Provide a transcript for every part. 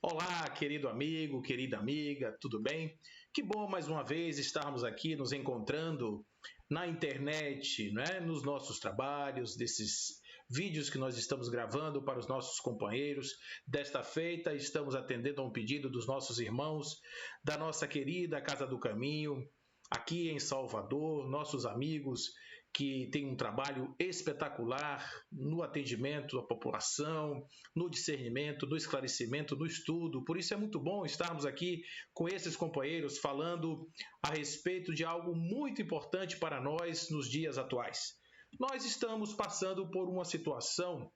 Olá, querido amigo, querida amiga, tudo bem? Que bom mais uma vez estarmos aqui nos encontrando na internet, né? Nos nossos trabalhos, desses vídeos que nós estamos gravando para os nossos companheiros. Desta feita, estamos atendendo a um pedido dos nossos irmãos da nossa querida Casa do Caminho, aqui em Salvador, nossos amigos que têm um trabalho espetacular no atendimento à população, no discernimento, no esclarecimento, no estudo. Por isso é muito bom estarmos aqui com esses companheiros falando a respeito de algo muito importante para nós nos dias atuais. Nós estamos passando por uma situação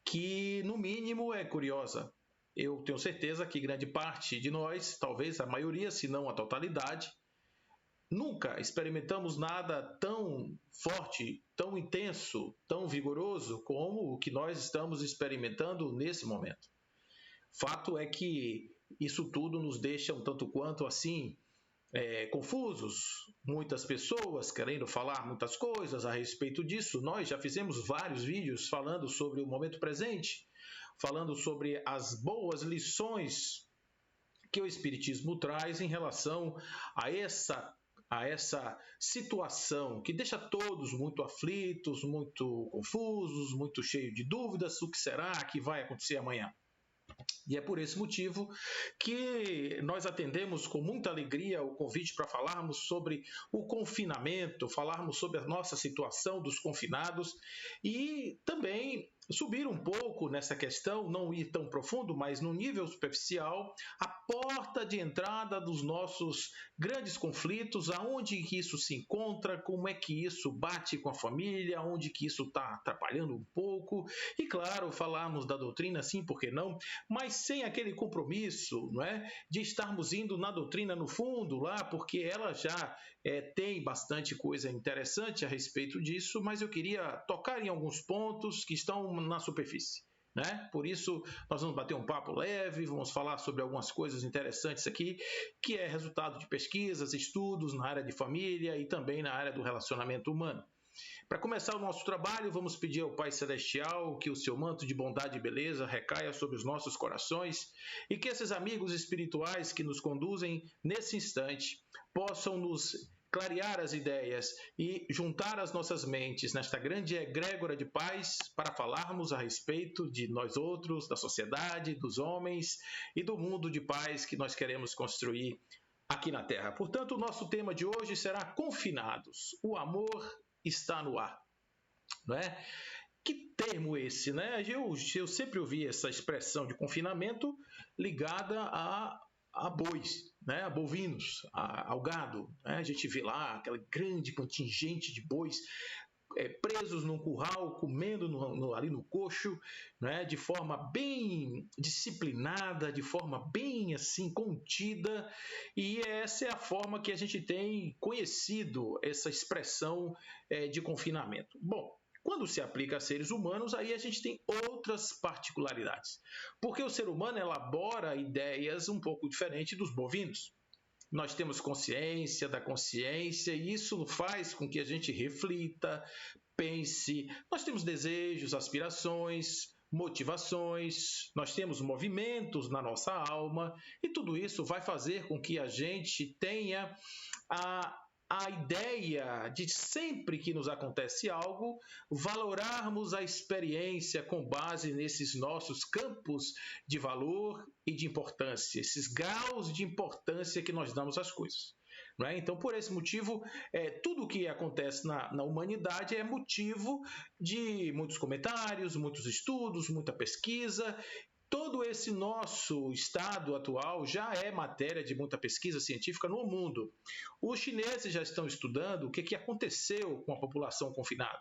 que, no mínimo, é curiosa. Eu tenho certeza que grande parte de nós, talvez a maioria, se não a totalidade, nunca experimentamos nada tão forte, tão intenso, tão vigoroso como o que nós estamos experimentando nesse momento. Fato é que isso tudo nos deixa um tanto quanto assim confusos, muitas pessoas querendo falar muitas coisas a respeito disso. Nós já fizemos vários vídeos falando sobre o momento presente, falando sobre as boas lições que o Espiritismo traz em relação a essa situação que deixa todos muito aflitos, muito confusos, muito cheios de dúvidas, o que será que vai acontecer amanhã. E é por esse motivo que nós atendemos com muita alegria o convite para falarmos sobre o confinamento, falarmos sobre a nossa situação dos confinados e também subir um pouco nessa questão, não ir tão profundo, mas no nível superficial, a porta de entrada dos nossos grandes conflitos, aonde que isso se encontra, como é que isso bate com a família, onde que isso está atrapalhando um pouco, e claro, falarmos da doutrina, sim, por que não, mas sem aquele compromisso, não é, de estarmos indo na doutrina no fundo lá, porque ela já tem bastante coisa interessante a respeito disso, mas eu queria tocar em alguns pontos que estão na superfície. Né? Por isso, nós vamos bater um papo leve, vamos falar sobre algumas coisas interessantes aqui, que é resultado de pesquisas, estudos na área de família e também na área do relacionamento humano. Para começar o nosso trabalho, vamos pedir ao Pai Celestial que o seu manto de bondade e beleza recaia sobre os nossos corações e que esses amigos espirituais que nos conduzem nesse instante possam nos clarear as ideias e juntar as nossas mentes nesta grande egrégora de paz para falarmos a respeito de nós outros, da sociedade, dos homens e do mundo de paz que nós queremos construir aqui na Terra. Portanto, o nosso tema de hoje será Confinados. O amor está no ar, não é? Que termo esse, né? Eu sempre ouvi essa expressão de confinamento ligada a bois, né? A bovinos, ao gado. Né? A gente vê lá aquela grande contingente de bois presos num curral, comendo ali no coxo, né? De forma bem disciplinada, de forma bem assim contida, e essa é a forma que a gente tem conhecido essa expressão de confinamento. Bom, quando se aplica a seres humanos, aí a gente tem outras particularidades, porque o ser humano elabora ideias um pouco diferentes dos bovinos. Nós temos consciência da consciência e isso faz com que a gente reflita, pense. Nós temos desejos, aspirações, motivações, nós temos movimentos na nossa alma e tudo isso vai fazer com que a gente tenha a ideia de sempre que nos acontece algo, valorarmos a experiência com base nesses nossos campos de valor e de importância, esses graus de importância que nós damos às coisas. Não é? Então, por esse motivo, tudo o que acontece na humanidade é motivo de muitos comentários, muitos estudos, muita pesquisa. Todo esse nosso estado atual já é matéria de muita pesquisa científica no mundo. Os chineses já estão estudando o que aconteceu com a população confinada.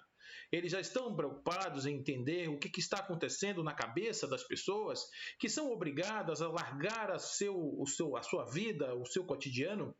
Eles já estão preocupados em entender o que está acontecendo na cabeça das pessoas que são obrigadas a largar a sua vida, o seu cotidiano,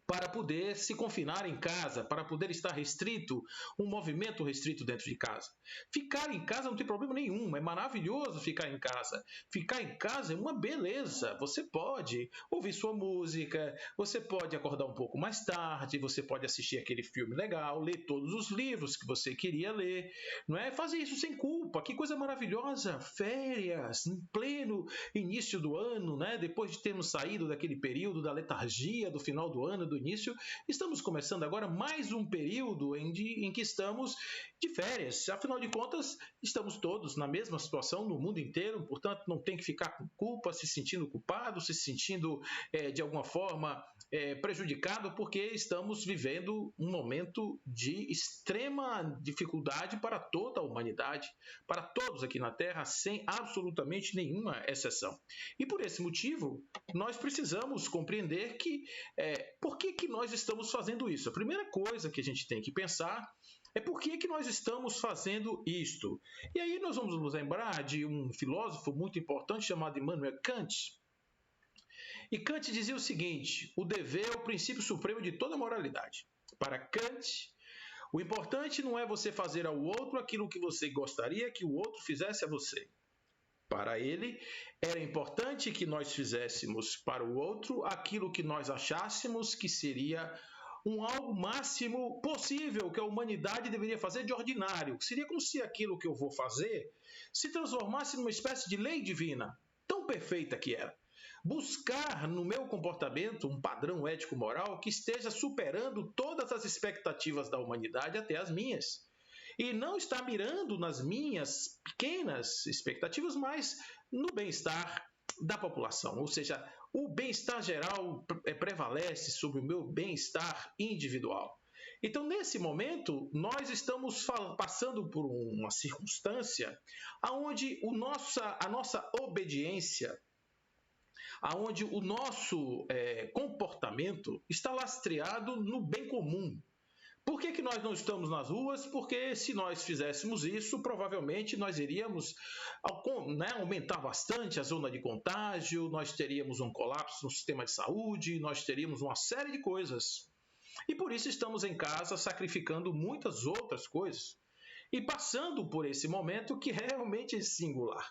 para poder se confinar em casa, para poder estar restrito, um movimento restrito dentro de casa. Ficar em casa não tem problema nenhum, é maravilhoso ficar em casa. Ficar em casa é uma beleza, você pode ouvir sua música, você pode acordar um pouco mais tarde, você pode assistir aquele filme legal, ler todos os livros que você queria ler, não é? Fazer isso sem culpa, que coisa maravilhosa, férias, em pleno início do ano, né? Depois de termos saído daquele período da letargia do final do ano, do início, estamos começando agora mais um período em que estamos de férias. Afinal de contas, estamos todos na mesma situação no mundo inteiro, portanto, não tem que ficar com culpa, se sentindo culpado, se sentindo de alguma forma prejudicado, porque estamos vivendo um momento de extrema dificuldade para toda a humanidade, para todos aqui na Terra, sem absolutamente nenhuma exceção. E por esse motivo, nós precisamos compreender que por que nós estamos fazendo isso? A primeira coisa que a gente tem que pensar é por que nós estamos fazendo isto. E aí nós vamos nos lembrar de um filósofo muito importante chamado Immanuel Kant. E Kant dizia o seguinte: o dever é o princípio supremo de toda moralidade. Para Kant, o importante não é você fazer ao outro aquilo que você gostaria que o outro fizesse a você. Para ele, era importante que nós fizéssemos para o outro aquilo que nós achássemos que seria um algo máximo possível que a humanidade deveria fazer de ordinário. Seria como se aquilo que eu vou fazer se transformasse numa espécie de lei divina, tão perfeita que era. Buscar no meu comportamento um padrão ético-moral que esteja superando todas as expectativas da humanidade, até as minhas. E não estar mirando nas minhas pequenas expectativas, mas no bem-estar da população. Ou seja, o bem-estar geral prevalece sobre o meu bem-estar individual. Então, nesse momento, nós estamos passando por uma circunstância onde a nossa obediência, onde o nosso comportamento está lastreado no bem comum. Por que nós não estamos nas ruas? Porque se nós fizéssemos isso, provavelmente nós iríamos aumentar bastante a zona de contágio, nós teríamos um colapso no sistema de saúde, nós teríamos uma série de coisas. E por isso estamos em casa sacrificando muitas outras coisas e passando por esse momento que realmente é singular.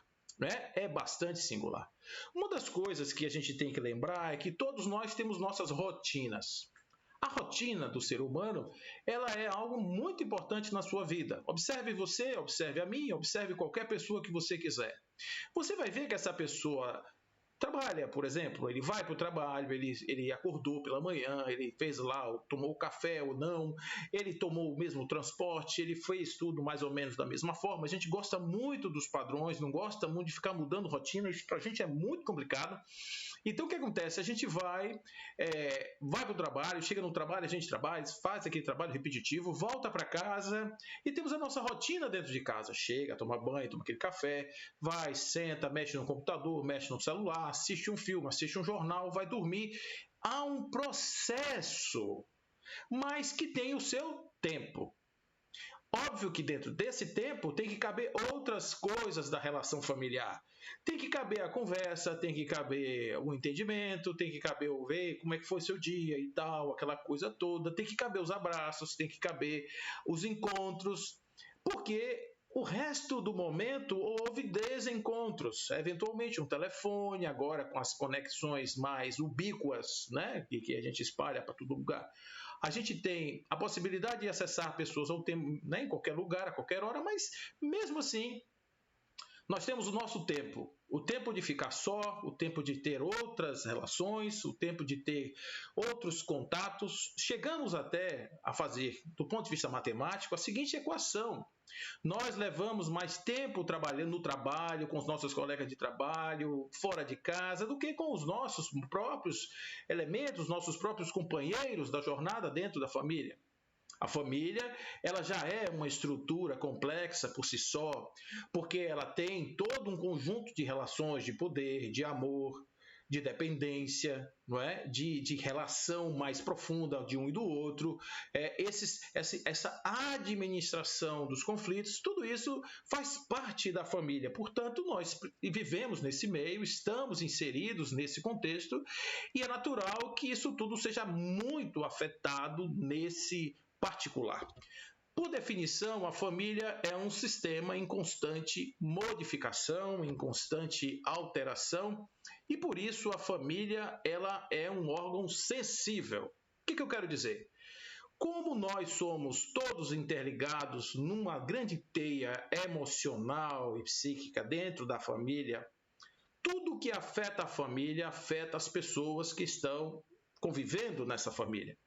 É bastante singular. Uma das coisas que a gente tem que lembrar é que todos nós temos nossas rotinas. A rotina do ser humano, ela é algo muito importante na sua vida. Observe você, observe a mim, observe qualquer pessoa que você quiser. Você vai ver que essa pessoa trabalha, por exemplo, ele vai para o trabalho, ele acordou pela manhã, ele fez lá, tomou café ou não, ele tomou o mesmo transporte, ele fez tudo mais ou menos da mesma forma. A gente gosta muito dos padrões, não gosta muito de ficar mudando rotina, isso para a gente é muito complicado. Então, o que acontece? A gente vai para o trabalho, chega no trabalho, a gente trabalha, faz aquele trabalho repetitivo, volta para casa e temos a nossa rotina dentro de casa. Chega, toma banho, toma aquele café, vai, senta, mexe no computador, mexe no celular, assiste um filme, assiste um jornal, vai dormir. Há um processo, mas que tem o seu tempo. Óbvio que dentro desse tempo tem que caber outras coisas da relação familiar. Tem que caber a conversa, tem que caber o entendimento, tem que caber ver como é que foi seu dia e tal, aquela coisa toda. Tem que caber os abraços, tem que caber os encontros, porque o resto do momento houve desencontros, eventualmente um telefone, agora com as conexões mais ubíquas, né, que a gente espalha para todo lugar. A gente tem a possibilidade de acessar pessoas ao tempo, né, em qualquer lugar, a qualquer hora, mas mesmo assim, nós temos o nosso tempo. O tempo de ficar só, o tempo de ter outras relações, o tempo de ter outros contatos. Chegamos até a fazer, do ponto de vista matemático, a seguinte equação. Nós levamos mais tempo trabalhando no trabalho, com os nossos colegas de trabalho, fora de casa, do que com os nossos próprios elementos, nossos próprios companheiros da jornada dentro da família. A família, ela já é uma estrutura complexa por si só, porque ela tem todo um conjunto de relações de poder, de amor, de dependência, não é? de relação mais profunda de um e do outro, essa administração dos conflitos, tudo isso faz parte da família. Portanto, nós vivemos nesse meio, estamos inseridos nesse contexto, e é natural que isso tudo seja muito afetado nesse particular. Por definição, a família é um sistema em constante modificação, em constante alteração, e por isso a família ela é um órgão sensível. O que eu quero dizer? Como nós somos todos interligados numa grande teia emocional e psíquica dentro da família, tudo que afeta a família afeta as pessoas que estão convivendo nessa família,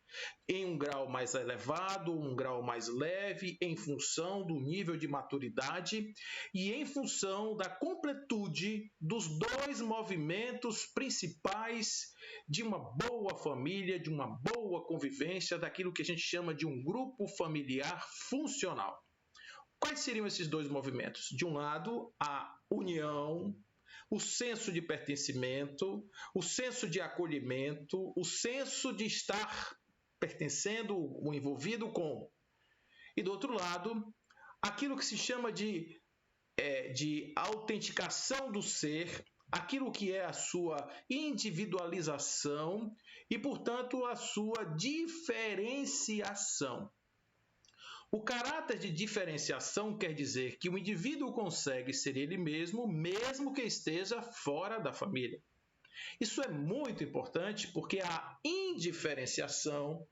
em um grau mais elevado, um grau mais leve, em função do nível de maturidade e em função da completude dos dois movimentos principais de uma boa família, de uma boa convivência, daquilo que a gente chama de um grupo familiar funcional. Quais seriam esses dois movimentos? De um lado, a união, o senso de pertencimento, o senso de acolhimento, o senso de estar pertencendo ou envolvido com. E do outro lado, aquilo que se chama de autenticação do ser, aquilo que é a sua individualização e, portanto, a sua diferenciação. O caráter de diferenciação quer dizer que o indivíduo consegue ser ele mesmo, mesmo que esteja fora da família. Isso é muito importante porque a indiferenciação,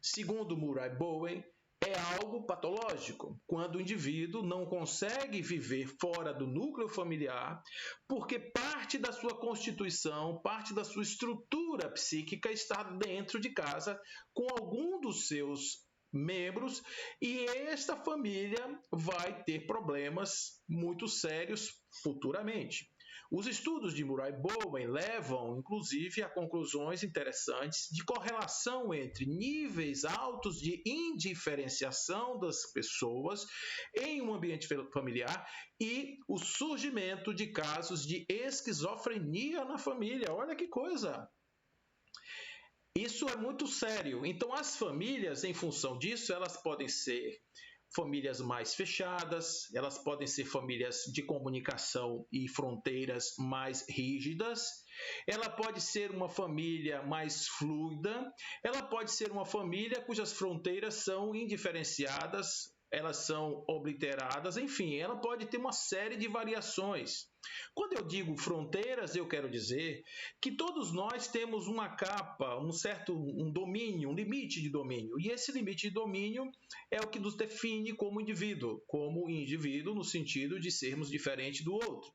segundo Murray Bowen, é algo patológico, quando o indivíduo não consegue viver fora do núcleo familiar, porque parte da sua constituição, parte da sua estrutura psíquica está dentro de casa com algum dos seus membros, e esta família vai ter problemas muito sérios futuramente. Os estudos de Murray Bowen levam, inclusive, a conclusões interessantes de correlação entre níveis altos de indiferenciação das pessoas em um ambiente familiar e o surgimento de casos de esquizofrenia na família. Olha que coisa! Isso é muito sério. Então, as famílias, em função disso, elas podem ser famílias mais fechadas, elas podem ser famílias de comunicação e fronteiras mais rígidas, ela pode ser uma família mais fluida, ela pode ser uma família cujas fronteiras são indiferenciadas, elas são obliteradas, enfim, ela pode ter uma série de variações. Quando eu digo fronteiras, eu quero dizer que todos nós temos uma capa, um domínio, um limite de domínio. E esse limite de domínio é o que nos define como indivíduo no sentido de sermos diferentes do outro.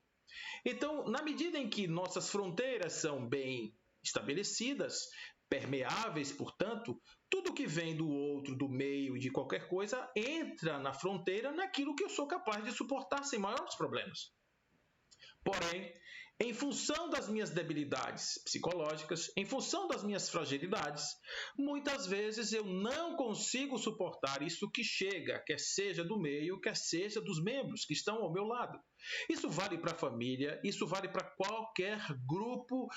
Então, na medida em que nossas fronteiras são bem estabelecidas, permeáveis, portanto, tudo que vem do outro, do meio e de qualquer coisa entra na fronteira naquilo que eu sou capaz de suportar sem maiores problemas. Porém, em função das minhas debilidades psicológicas, em função das minhas fragilidades, muitas vezes eu não consigo suportar isso que chega, quer seja do meio, quer seja dos membros que estão ao meu lado. Isso vale para a família, isso vale para qualquer grupo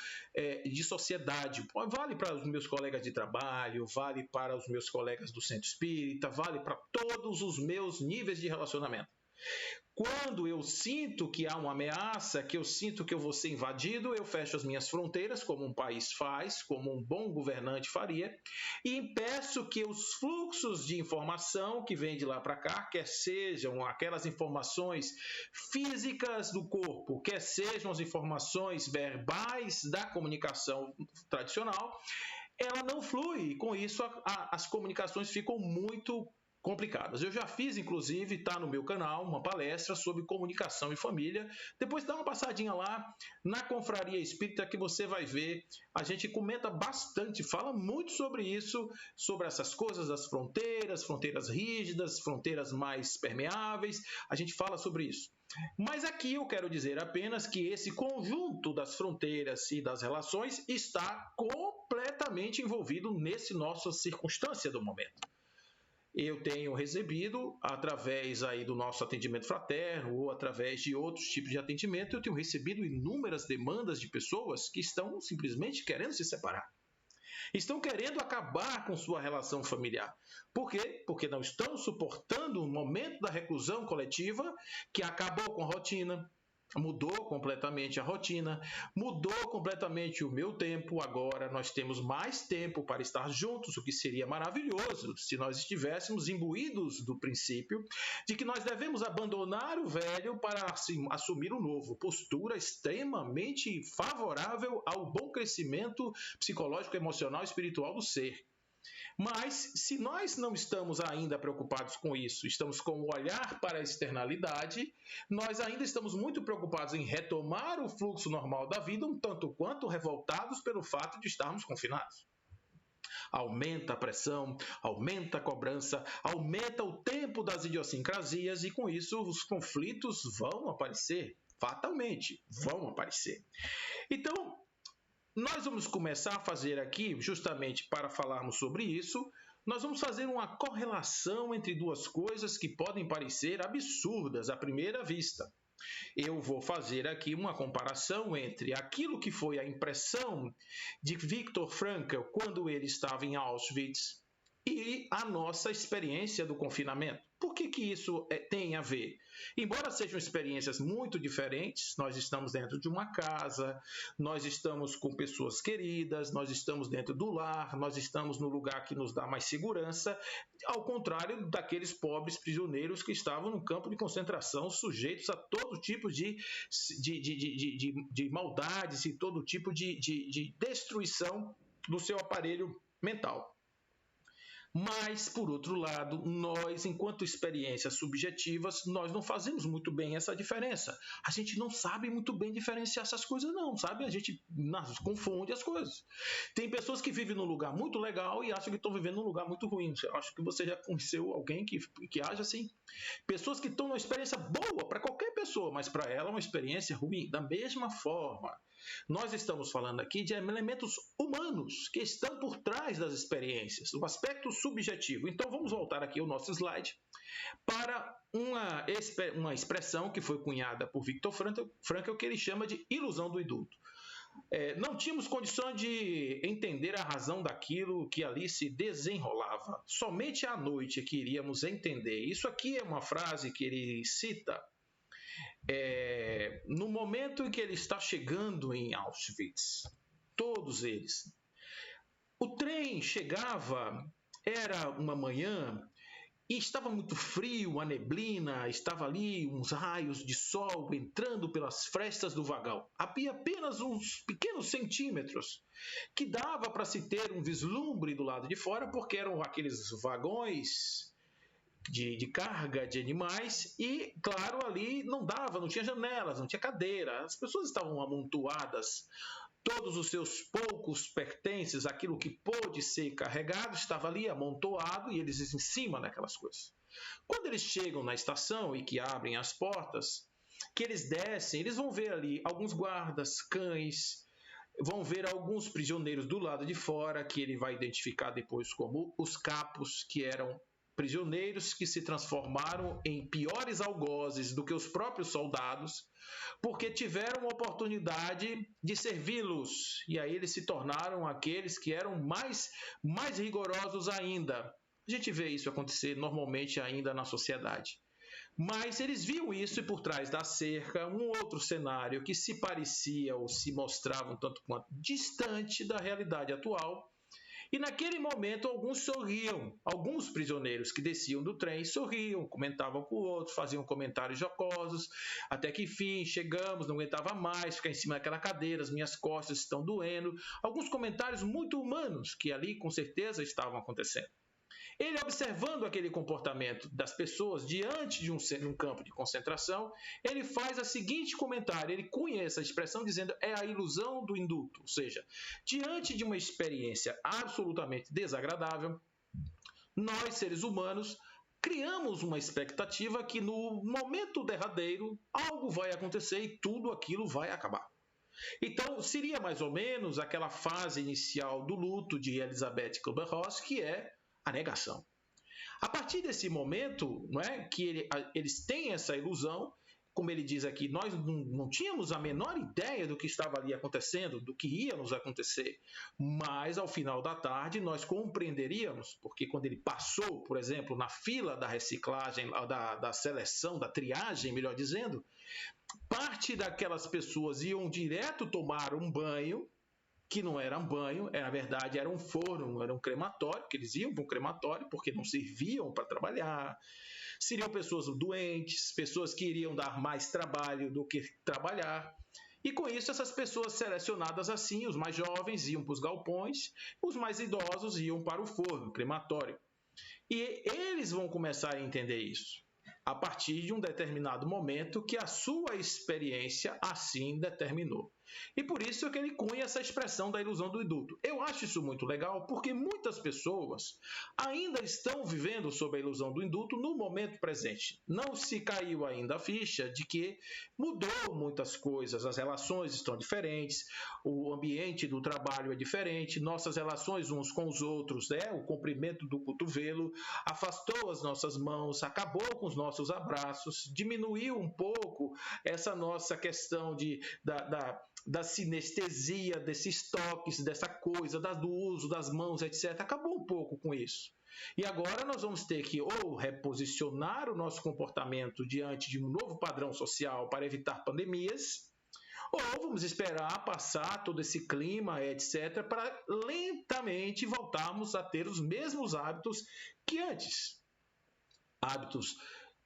de sociedade, vale para os meus colegas de trabalho, vale para os meus colegas do centro espírita, vale para todos os meus níveis de relacionamento. Quando eu sinto que há uma ameaça, que eu sinto que eu vou ser invadido, eu fecho as minhas fronteiras, como um país faz, como um bom governante faria, e impeço que os fluxos de informação que vêm de lá para cá, quer sejam aquelas informações físicas do corpo, quer sejam as informações verbais da comunicação tradicional, ela não flui, e com isso as comunicações ficam muito complicadas. Eu já fiz, inclusive, está no meu canal, uma palestra sobre comunicação e família. Depois dá uma passadinha lá na Confraria Espírita que você vai ver. A gente comenta bastante, fala muito sobre isso, sobre essas coisas das fronteiras rígidas, fronteiras mais permeáveis. A gente fala sobre isso. Mas aqui eu quero dizer apenas que esse conjunto das fronteiras e das relações está completamente envolvido nessa nossa circunstância do momento. eu tenho recebido, através aí do nosso atendimento fraterno ou através de outros tipos de atendimento, eu tenho recebido inúmeras demandas de pessoas que estão simplesmente querendo se separar. Estão querendo acabar com sua relação familiar. Por quê? Porque não estão suportando o momento da reclusão coletiva que acabou com a rotina, mudou completamente a rotina, mudou completamente o meu tempo. Agora nós temos mais tempo para estar juntos, o que seria maravilhoso se nós estivéssemos imbuídos do princípio de que nós devemos abandonar o velho para assumir o novo. Postura extremamente favorável ao bom crescimento psicológico, emocional e espiritual do ser. Mas, se nós não estamos ainda preocupados com isso, estamos com o olhar para a externalidade, nós ainda estamos muito preocupados em retomar o fluxo normal da vida, um tanto quanto revoltados pelo fato de estarmos confinados. Aumenta a pressão, aumenta a cobrança, aumenta o tempo das idiosincrasias e, com isso, os conflitos vão aparecer, fatalmente vão aparecer. Então, nós vamos começar a fazer aqui, justamente para falarmos sobre isso, nós vamos fazer uma correlação entre duas coisas que podem parecer absurdas à primeira vista. Eu vou fazer aqui uma comparação entre aquilo que foi a impressão de Viktor Frankl quando ele estava em Auschwitz e a nossa experiência do confinamento. Por que isso tem a ver? Embora sejam experiências muito diferentes, nós estamos dentro de uma casa, nós estamos com pessoas queridas, nós estamos dentro do lar, nós estamos no lugar que nos dá mais segurança, ao contrário daqueles pobres prisioneiros que estavam no campo de concentração, sujeitos a todo tipo de maldades e todo tipo de destruição do seu aparelho mental. Mas, por outro lado, nós, enquanto experiências subjetivas, nós não fazemos muito bem essa diferença. A gente não sabe muito bem diferenciar essas coisas, não, sabe? A gente confunde as coisas. Tem pessoas que vivem num lugar muito legal e acham que estão vivendo num lugar muito ruim. Eu acho que você já conheceu alguém que age assim. Pessoas que estão numa experiência boa para qualquer pessoa, mas para ela é uma experiência ruim. Da mesma forma, nós estamos falando aqui de elementos humanos que estão por trás das experiências, o aspecto subjetivo. Então, vamos voltar aqui ao nosso slide para uma expressão que foi cunhada por Viktor Frankl, que ele chama de ilusão do indulto. Não tínhamos condição de entender a razão daquilo que ali se desenrolava. Somente à noite que iríamos entender. Isso aqui é uma frase que ele cita no momento em que ele está chegando em Auschwitz. Todos eles. O trem chegava, era uma manhã, e estava muito frio, a neblina, estava ali uns raios de sol entrando pelas frestas do vagão. Havia apenas uns pequenos centímetros que dava para se ter um vislumbre do lado de fora, porque eram aqueles vagões de carga de animais e, claro, ali não tinha janelas, não tinha cadeira, as pessoas estavam amontoadas, todos os seus poucos pertences, aquilo que pôde ser carregado, estava ali amontoado e eles em cima daquelas coisas. Quando eles chegam na estação e que abrem as portas, que eles descem, eles vão ver ali alguns guardas, cães, vão ver alguns prisioneiros do lado de fora, que ele vai identificar depois como os capos, que eram prisioneiros que se transformaram em piores algozes do que os próprios soldados, porque tiveram a oportunidade de servi-los, e aí eles se tornaram aqueles que eram mais rigorosos ainda. A gente vê isso acontecer normalmente ainda na sociedade. Mas eles viam isso e por trás da cerca um outro cenário que se parecia ou se mostrava um tanto quanto distante da realidade atual. E naquele momento alguns sorriam, alguns prisioneiros que desciam do trem sorriam, comentavam com o outro, faziam comentários jocosos, até que enfim, chegamos, não aguentava mais ficar em cima daquela cadeira, as minhas costas estão doendo. Alguns comentários muito humanos que ali com certeza estavam acontecendo. Ele, observando aquele comportamento das pessoas diante de um campo de concentração, ele faz o seguinte comentário, ele cunha essa expressão dizendo é a ilusão do indulto, ou seja, diante de uma experiência absolutamente desagradável, nós, seres humanos, criamos uma expectativa que no momento derradeiro algo vai acontecer e tudo aquilo vai acabar. Então, seria mais ou menos aquela fase inicial do luto de Elisabeth Kübler-Ross, que é a negação. A partir desse momento, não é, que eles têm essa ilusão, como ele diz aqui, nós não tínhamos a menor ideia do que estava ali acontecendo, do que ia nos acontecer, mas ao final da tarde nós compreenderíamos, porque quando ele passou, por exemplo, na fila da reciclagem, da seleção, da triagem, melhor dizendo, parte daquelas pessoas iam direto tomar um banho, que não era um banho, na verdade era um forno, era um crematório, que eles iam para um crematório porque não serviam para trabalhar. Seriam pessoas doentes, pessoas que iriam dar mais trabalho do que trabalhar. E com isso, essas pessoas selecionadas assim, os mais jovens iam para os galpões, os mais idosos iam para o forno, crematório. E eles vão começar a entender isso a partir de um determinado momento que a sua experiência assim determinou. E por isso é que ele cunha essa expressão da ilusão do induto. Eu acho isso muito legal porque muitas pessoas ainda estão vivendo sob a ilusão do induto no momento presente. Não se caiu ainda a ficha de que mudou muitas coisas, as relações estão diferentes, o ambiente do trabalho é diferente, nossas relações uns com os outros, o comprimento do cotovelo afastou as nossas mãos, acabou com os nossos abraços, diminuiu um pouco essa nossa questão da sinestesia, desses toques, dessa coisa, do uso das mãos, etc. Acabou um pouco com isso. E agora nós vamos ter que ou reposicionar o nosso comportamento diante de um novo padrão social para evitar pandemias, ou vamos esperar passar todo esse clima, etc., para lentamente voltarmos a ter os mesmos hábitos que antes. Hábitos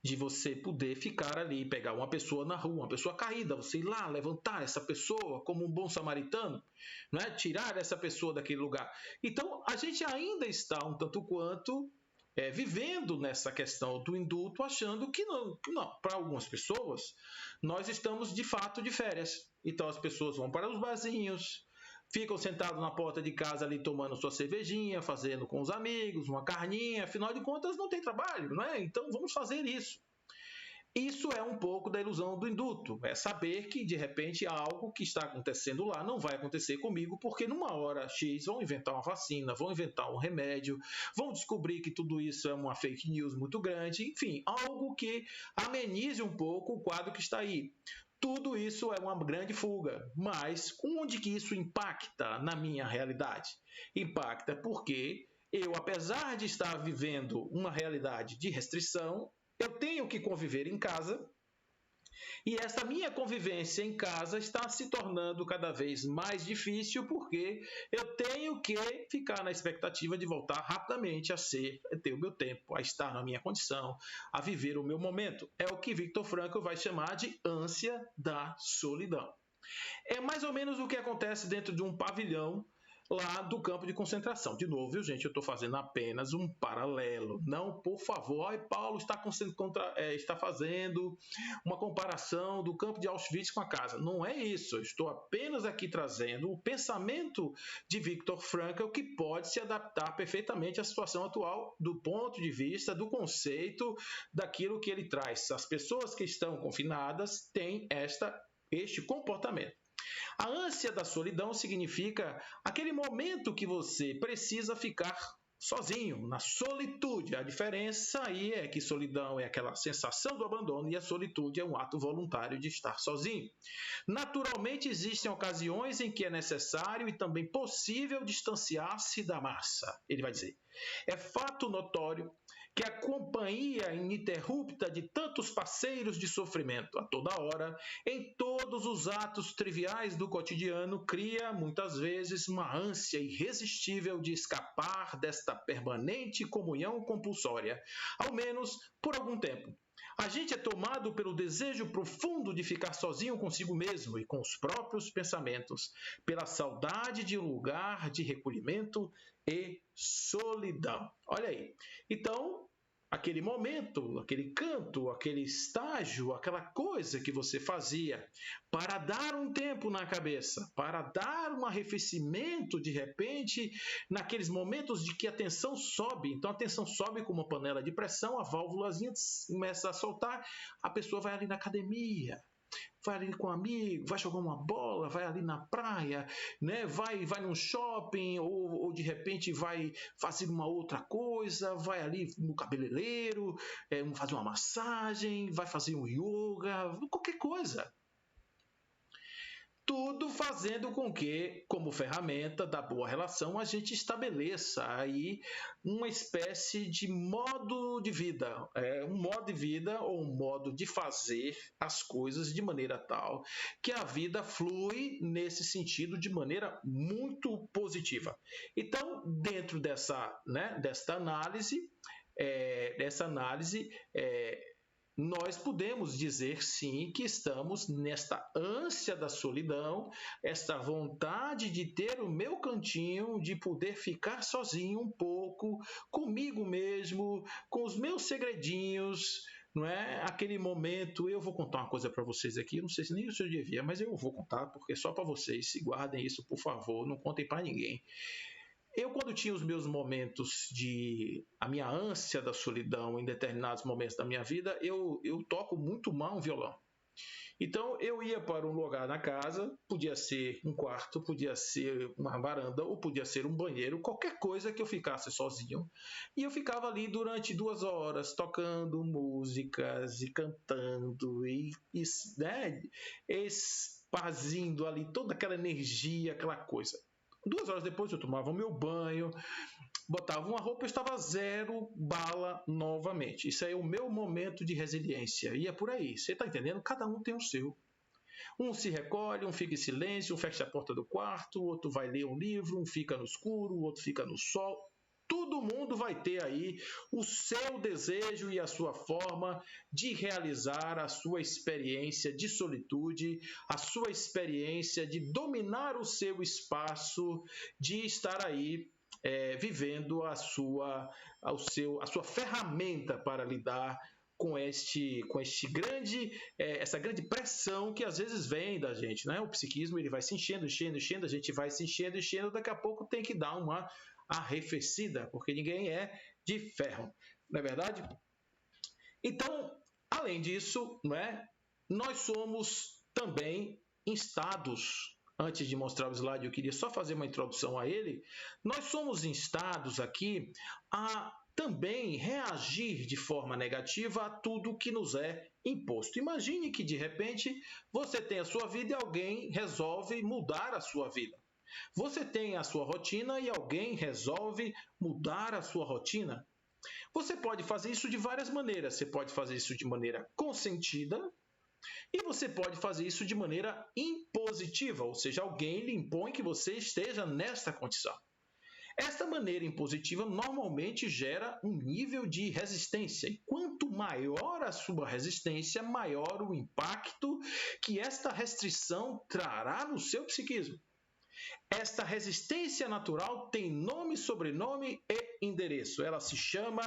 de você poder ficar ali, pegar uma pessoa na rua, uma pessoa caída, você ir lá, levantar essa pessoa como um bom samaritano, né? Tirar essa pessoa daquele lugar. Então, a gente ainda está um tanto quanto vivendo nessa questão do indulto, achando que não. Para algumas pessoas, nós estamos de fato de férias. Então, as pessoas vão para os barzinhos, ficam sentados na porta de casa ali tomando sua cervejinha, fazendo com os amigos, uma carninha, afinal de contas não tem trabalho, não é? Então vamos fazer isso. Isso é um pouco da ilusão do induto, é saber que de repente algo que está acontecendo lá não vai acontecer comigo, porque numa hora X vão inventar uma vacina, vão inventar um remédio, vão descobrir que tudo isso é uma fake news muito grande, enfim, algo que amenize um pouco o quadro que está aí. Tudo isso é uma grande fuga, mas onde que isso impacta na minha realidade? Impacta porque eu, apesar de estar vivendo uma realidade de restrição, eu tenho que conviver em casa e essa minha convivência em casa está se tornando cada vez mais difícil porque eu tenho que ficar na expectativa de voltar rapidamente a ter o meu tempo, a estar na minha condição, a viver o meu momento. É o que Viktor Frankl vai chamar de ânsia da solidão. É mais ou menos o que acontece dentro de um pavilhão lá do campo de concentração. De novo, viu, gente? Eu estou fazendo apenas um paralelo. Não, por favor, Paulo está fazendo uma comparação do campo de Auschwitz com a casa. Não é isso. Eu estou apenas aqui trazendo o pensamento de Viktor Frankl, que pode se adaptar perfeitamente à situação atual do ponto de vista do conceito daquilo que ele traz. As pessoas que estão confinadas têm este comportamento. A ânsia da solidão significa aquele momento que você precisa ficar sozinho, na solitude. A diferença aí é que solidão é aquela sensação do abandono e a solitude é um ato voluntário de estar sozinho. Naturalmente, existem ocasiões em que é necessário e também possível distanciar-se da massa. Ele vai dizer, é fato notório que a companhia ininterrupta de tantos parceiros de sofrimento a toda hora, em todos os atos triviais do cotidiano, cria, muitas vezes, uma ânsia irresistível de escapar desta permanente comunhão compulsória, ao menos por algum tempo. A gente é tomado pelo desejo profundo de ficar sozinho consigo mesmo e com os próprios pensamentos, pela saudade de um lugar de recolhimento e solidão. Olha aí. Então, aquele momento, aquele canto, aquele estágio, aquela coisa que você fazia para dar um tempo na cabeça, para dar um arrefecimento de repente, naqueles momentos de que a tensão sobe. Então a tensão sobe com uma panela de pressão, a válvulazinha começa a soltar, a pessoa vai ali na academia, vai ali com um amigo, vai jogar uma bola, vai ali na praia, né? vai num shopping, ou de repente vai fazer uma outra coisa, vai ali no cabeleireiro, fazer uma massagem, vai fazer um yoga, qualquer coisa. Tudo fazendo com que, como ferramenta da boa relação, a gente estabeleça aí uma espécie de modo de vida, um modo de vida ou um modo de fazer as coisas de maneira tal que a vida flui nesse sentido de maneira muito positiva. Então, dentro desta análise, nós podemos dizer sim que estamos nesta ânsia da solidão, esta vontade de ter o meu cantinho, de poder ficar sozinho um pouco, comigo mesmo, com os meus segredinhos, não é? Aquele momento, eu vou contar uma coisa para vocês aqui, não sei se nem o senhor devia, mas eu vou contar, porque é só para vocês, se guardem isso, por favor, não contem para ninguém. Eu, quando tinha os meus momentos a minha ânsia da solidão em determinados momentos da minha vida, eu toco muito mal um violão. Então, eu ia para um lugar na casa, podia ser um quarto, podia ser uma varanda, ou podia ser um banheiro, qualquer coisa que eu ficasse sozinho. E eu ficava ali durante 2 horas, tocando músicas e cantando, né, esparzindo ali toda aquela energia, aquela coisa. 2 horas depois eu tomava o meu banho, botava uma roupa e estava 0 bala novamente. Isso aí é o meu momento de resiliência. E é por aí, você está entendendo? Cada um tem o seu. Um se recolhe, um fica em silêncio, um fecha a porta do quarto, o outro vai ler um livro, um fica no escuro, o outro fica no sol. Todo mundo vai ter aí o seu desejo e a sua forma de realizar a sua experiência de solitude, a sua experiência de dominar o seu espaço, de estar aí vivendo a sua ferramenta para lidar com essa grande pressão que às vezes vem da gente, né? O psiquismo ele vai se enchendo, a gente vai se enchendo, daqui a pouco tem que dar uma arrefecida, porque ninguém é de ferro, não é verdade? Então, além disso, não é? Nós somos também instados. Antes de mostrar o slide, eu queria só fazer uma introdução a ele. Nós somos instados aqui a também reagir de forma negativa a tudo que nos é imposto. Imagine que, de repente, você tem a sua vida e alguém resolve mudar a sua vida. Você tem a sua rotina e alguém resolve mudar a sua rotina. Você pode fazer isso de várias maneiras. Você pode fazer isso de maneira consentida e você pode fazer isso de maneira impositiva, ou seja, alguém lhe impõe que você esteja nesta condição. Esta maneira impositiva normalmente gera um nível de resistência. E quanto maior a sua resistência, maior o impacto que esta restrição trará no seu psiquismo. Esta resistência natural tem nome, sobrenome e endereço. Ela se chama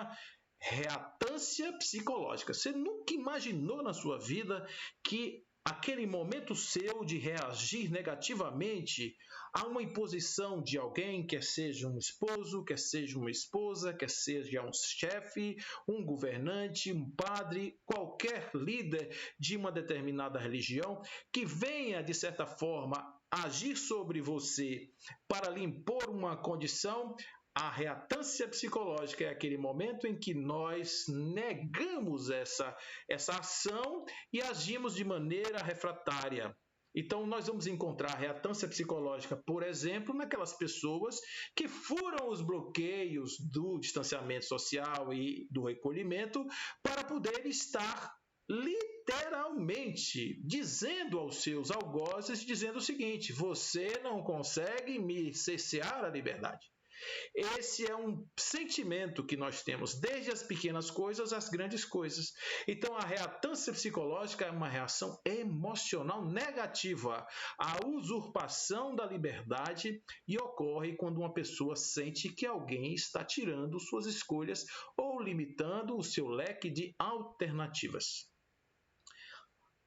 reatância psicológica. Você nunca imaginou na sua vida que aquele momento seu de reagir negativamente a uma imposição de alguém, quer seja um esposo, quer seja uma esposa, quer seja um chefe, um governante, um padre, qualquer líder de uma determinada religião, que venha, de certa forma, agir sobre você para lhe impor uma condição. A reatância psicológica é aquele momento em que nós negamos essa ação e agimos de maneira refratária. Então, nós vamos encontrar a reatância psicológica, por exemplo, naquelas pessoas que furam os bloqueios do distanciamento social e do recolhimento para poder estar literalmente dizendo aos seus algozes, dizendo o seguinte: você não consegue me cercear a liberdade. Esse é um sentimento que nós temos, desde as pequenas coisas às grandes coisas. Então, a reatância psicológica é uma reação emocional negativa à usurpação da liberdade e ocorre quando uma pessoa sente que alguém está tirando suas escolhas ou limitando o seu leque de alternativas.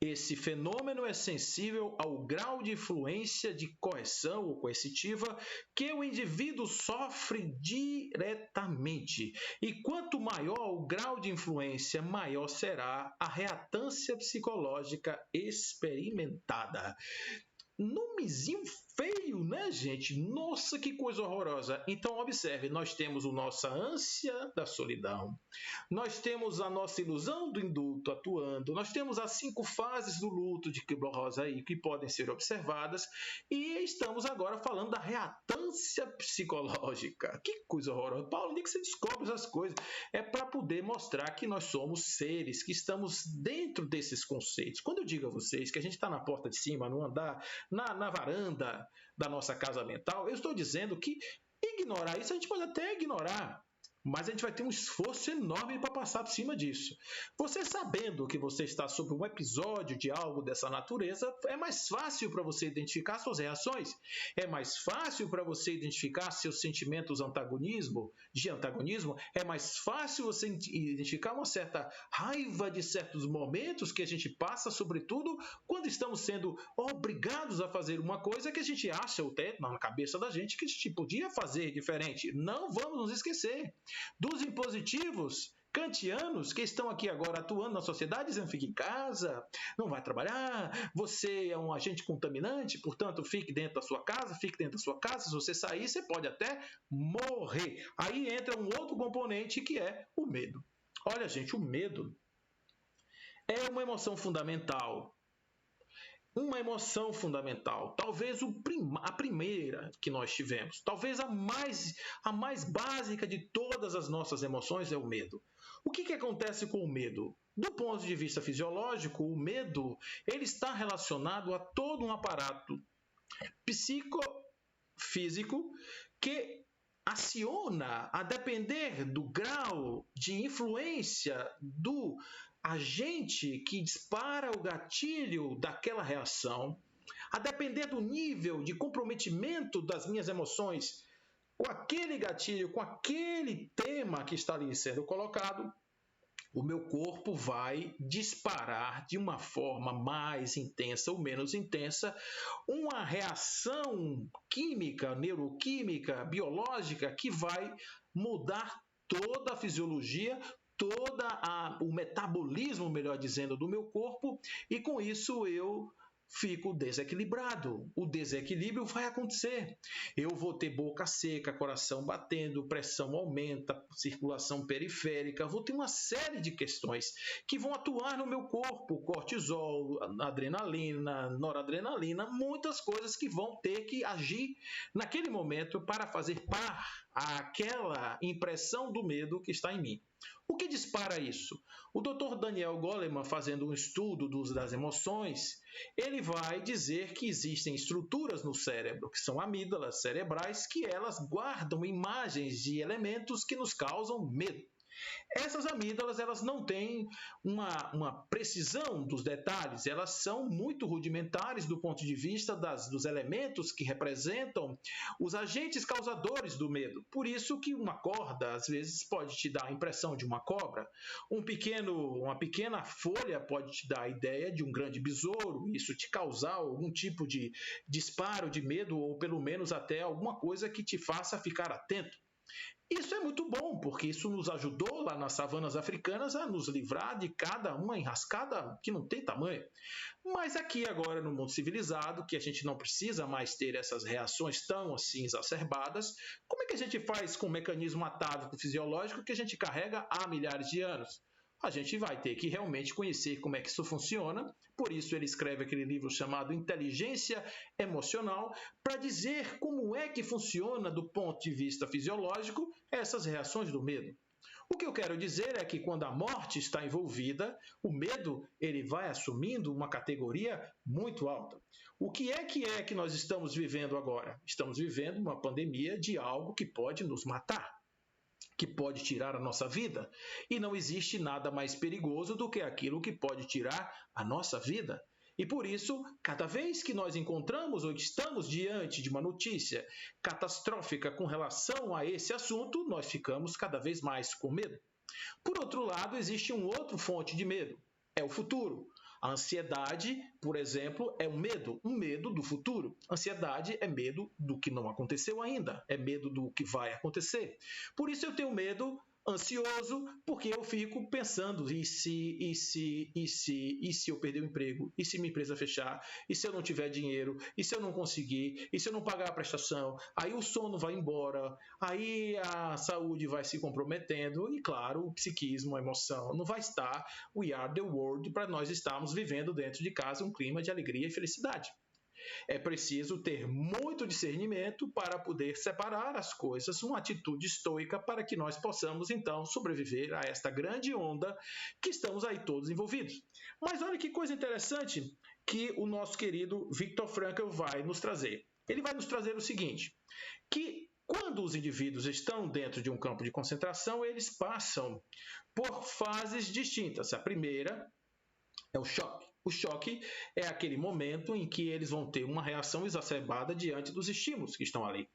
Esse fenômeno é sensível ao grau de influência de correção ou coercitiva que o indivíduo sofre diretamente. E quanto maior o grau de influência, maior será a reatância psicológica experimentada. Nomezinho feio, né, gente? Nossa, que coisa horrorosa. Então, observe, nós temos a nossa ânsia da solidão, nós temos a nossa ilusão do indulto atuando, nós temos as 5 fases do luto de Kübler-Ross aí que podem ser observadas e estamos agora falando da reatância psicológica. Que coisa horrorosa. Paulo, onde é que você descobre essas coisas? É para poder mostrar que nós somos seres, que estamos dentro desses conceitos. Quando eu digo a vocês que a gente está na porta de cima, no andar, na varanda da nossa casa mental, eu estou dizendo que ignorar isso a gente pode até ignorar, mas a gente vai ter um esforço enorme para passar por cima disso. Você sabendo que você está sob um episódio de algo dessa natureza, é mais fácil para você identificar suas reações, é mais fácil para você identificar seus sentimentos de antagonismo, é mais fácil você identificar uma certa raiva de certos momentos que a gente passa, sobretudo quando estamos sendo obrigados a fazer uma coisa que a gente acha até na cabeça da gente que a gente podia fazer diferente. Não vamos nos esquecer dos impositivos kantianos que estão aqui agora atuando na sociedade, dizendo fique em casa, não vai trabalhar, você é um agente contaminante, portanto fique dentro da sua casa, se você sair você pode até morrer. Aí entra um outro componente que é o medo. Olha, gente, o medo é uma emoção fundamental. Uma emoção fundamental, talvez a primeira que nós tivemos, talvez a mais básica de todas as nossas emoções é o medo. O que acontece com o medo? Do ponto de vista fisiológico, o medo ele está relacionado a todo um aparato psicofísico que aciona, a depender do grau de influência do agente que dispara o gatilho daquela reação, a depender do nível de comprometimento das minhas emoções com aquele gatilho, com aquele tema que está ali sendo colocado, o meu corpo vai disparar de uma forma mais intensa ou menos intensa uma reação química, neuroquímica, biológica que vai mudar toda a fisiologia, o metabolismo, melhor dizendo, do meu corpo, e com isso eu fico desequilibrado. O desequilíbrio vai acontecer. Eu vou ter boca seca, coração batendo, pressão aumenta, circulação periférica, vou ter uma série de questões que vão atuar no meu corpo, cortisol, adrenalina, noradrenalina, muitas coisas que vão ter que agir naquele momento para fazer par àquela impressão do medo que está em mim. O que dispara isso? O Dr. Daniel Goleman, fazendo um estudo das emoções, ele vai dizer que existem estruturas no cérebro, que são amígdalas cerebrais, que elas guardam imagens de elementos que nos causam medo. Essas amígdalas elas não têm uma precisão dos detalhes, elas são muito rudimentares do ponto de vista dos elementos que representam os agentes causadores do medo. Por isso que uma corda, às vezes, pode te dar a impressão de uma cobra, uma pequena folha pode te dar a ideia de um grande besouro, isso te causar algum tipo de disparo de medo ou pelo menos até alguma coisa que te faça ficar atento. Isso é muito bom, porque isso nos ajudou lá nas savanas africanas a nos livrar de cada uma enrascada que não tem tamanho. Mas aqui agora no mundo civilizado, que a gente não precisa mais ter essas reações tão assim exacerbadas, como é que a gente faz com um mecanismo atávico fisiológico que a gente carrega há milhares de anos? A gente vai ter que realmente conhecer como é que isso funciona. Por isso ele escreve aquele livro chamado Inteligência Emocional, para dizer como é que funciona do ponto de vista fisiológico essas reações do medo. O que eu quero dizer é que quando a morte está envolvida, o medo ele vai assumindo uma categoria muito alta. O que é que nós estamos vivendo agora? Estamos vivendo uma pandemia de algo que pode nos matar, que pode tirar a nossa vida. E não existe nada mais perigoso do que aquilo que pode tirar a nossa vida. E por isso, cada vez que nós encontramos ou estamos diante de uma notícia catastrófica com relação a esse assunto, nós ficamos cada vez mais com medo. Por outro lado, existe uma outra fonte de medo, é o futuro. A ansiedade, por exemplo, é um medo do futuro. A ansiedade é medo do que não aconteceu ainda, é medo do que vai acontecer. Por isso eu tenho medo ansioso, porque eu fico pensando, e se eu perder o emprego? E se minha empresa fechar? E se eu não tiver dinheiro? E se eu não conseguir? E se eu não pagar a prestação? Aí o sono vai embora, aí a saúde vai se comprometendo e, claro, o psiquismo, a emoção não vai estar we are the world para nós estarmos vivendo dentro de casa um clima de alegria e felicidade. É preciso ter muito discernimento para poder separar as coisas, uma atitude estoica para que nós possamos, então, sobreviver a esta grande onda que estamos aí todos envolvidos. Mas olha que coisa interessante que o nosso querido Viktor Frankl vai nos trazer. Ele vai nos trazer o seguinte, que quando os indivíduos estão dentro de um campo de concentração, eles passam por fases distintas. A primeira é o choque. O choque é aquele momento em que eles vão ter uma reação exacerbada diante dos estímulos que estão ali.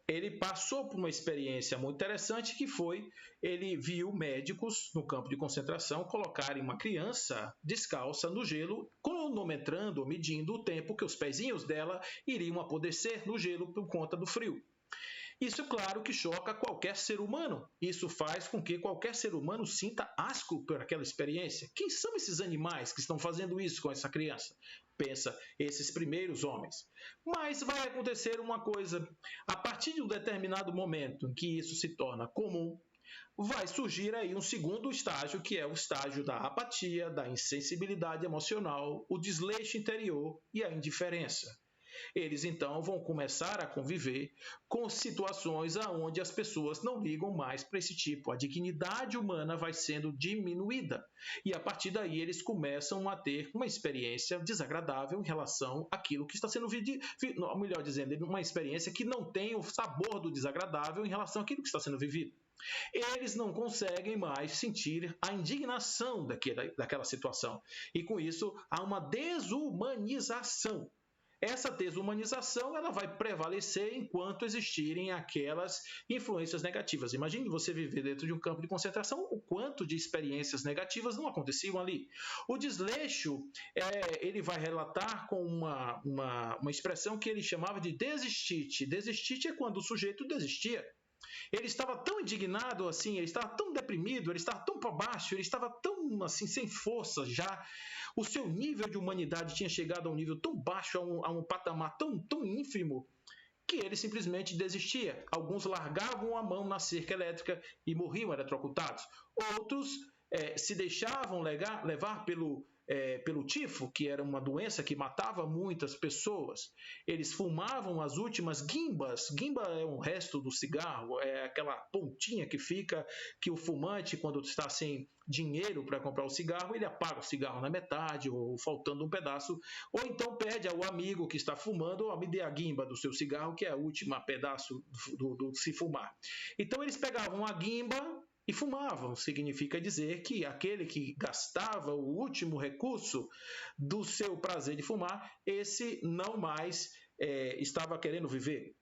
Ele passou por uma experiência muito interessante que foi, ele viu médicos no campo de concentração colocarem uma criança descalça no gelo, cronometrando ou medindo o tempo que os pezinhos dela iriam apodrecer no gelo por conta do frio. Isso, claro, que choca qualquer ser humano. Isso faz com que qualquer ser humano sinta asco por aquela experiência. Quem são esses animais que estão fazendo isso com essa criança? Pensa, esses primeiros homens. Mas vai acontecer uma coisa. A partir de um determinado momento em que isso se torna comum, vai surgir aí um segundo estágio, que é o estágio da apatia, da insensibilidade emocional, o desleixo interior e a indiferença. Eles, então, vão começar a conviver com situações onde as pessoas não ligam mais para esse tipo. A dignidade humana vai sendo diminuída. E, a partir daí, eles começam a ter uma experiência desagradável em relação àquilo que está sendo vivido. Melhor dizendo, uma experiência que não tem o sabor do desagradável em relação àquilo que está sendo vivido. Eles não conseguem mais sentir a indignação daquela situação. E, com isso, há uma desumanização. Essa desumanização ela vai prevalecer enquanto existirem aquelas influências negativas. Imagine você viver dentro de um campo de concentração, o quanto de experiências negativas não aconteciam ali. O desleixo, ele vai relatar com uma expressão que ele chamava de desistite. Desistite é quando o sujeito desistia. Ele estava tão indignado, assim, ele estava tão deprimido, ele estava tão para baixo, ele estava tão assim, sem força já. O seu nível de humanidade tinha chegado a um nível tão baixo, a um patamar tão ínfimo, que ele simplesmente desistia. Alguns largavam a mão na cerca elétrica e morriam eletrocutados. Outros se deixavam levar pelo tifo, que era uma doença que matava muitas pessoas. Eles fumavam as últimas guimbas. Guimba é um resto do cigarro, é aquela pontinha que fica, que o fumante, quando está sem dinheiro para comprar o cigarro, ele apaga o cigarro na metade, ou faltando um pedaço, ou então pede ao amigo que está fumando, me dê a guimba do seu cigarro, que é a última pedaço do se fumar. Então eles pegavam a guimba e fumavam. Significa dizer que aquele que gastava o último recurso do seu prazer de fumar, esse não mais estava querendo viver.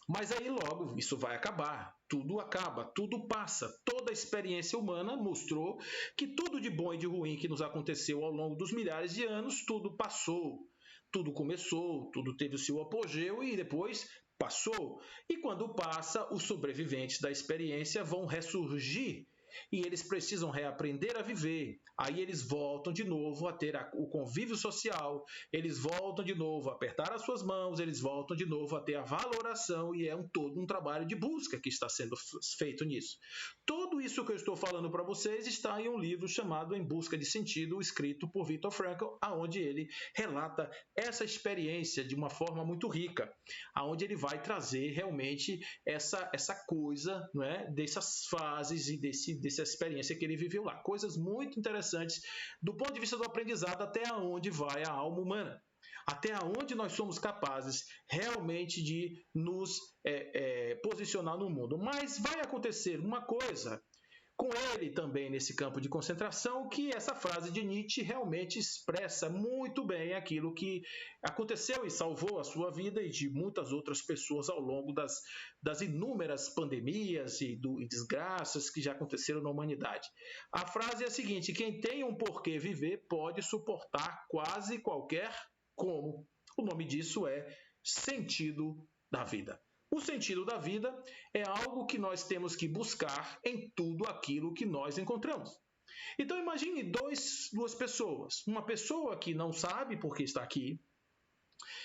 Mas aí logo isso vai acabar, tudo acaba, tudo passa. Toda a experiência humana mostrou que tudo de bom e de ruim que nos aconteceu ao longo dos milhares de anos, tudo passou. Tudo começou, tudo teve o seu apogeu e depois passou. E quando passa, os sobreviventes da experiência vão ressurgir e eles precisam reaprender a viver. Aí eles voltam de novo a ter o convívio social, eles voltam de novo a apertar as suas mãos, eles voltam de novo a ter a valoração e é todo um trabalho de busca que está sendo feito nisso. Tudo isso que eu estou falando para vocês está em um livro chamado Em Busca de Sentido, escrito por Viktor Frankl, onde ele relata essa experiência de uma forma muito rica, onde ele vai trazer realmente essa coisa, não é, dessas fases e dessa experiência que ele viveu lá. Coisas muito interessantes do ponto de vista do aprendizado, até onde vai a alma humana. Até onde nós somos capazes realmente de nos posicionar no mundo. Mas vai acontecer uma coisa com ele também nesse campo de concentração, que essa frase de Nietzsche realmente expressa muito bem aquilo que aconteceu e salvou a sua vida e de muitas outras pessoas ao longo das inúmeras pandemias e desgraças que já aconteceram na humanidade. A frase é a seguinte: quem tem um porquê viver pode suportar quase qualquer como. O nome disso é sentido da vida. O sentido da vida é algo que nós temos que buscar em tudo aquilo que nós encontramos. Então imagine duas pessoas. Uma pessoa que não sabe por que está aqui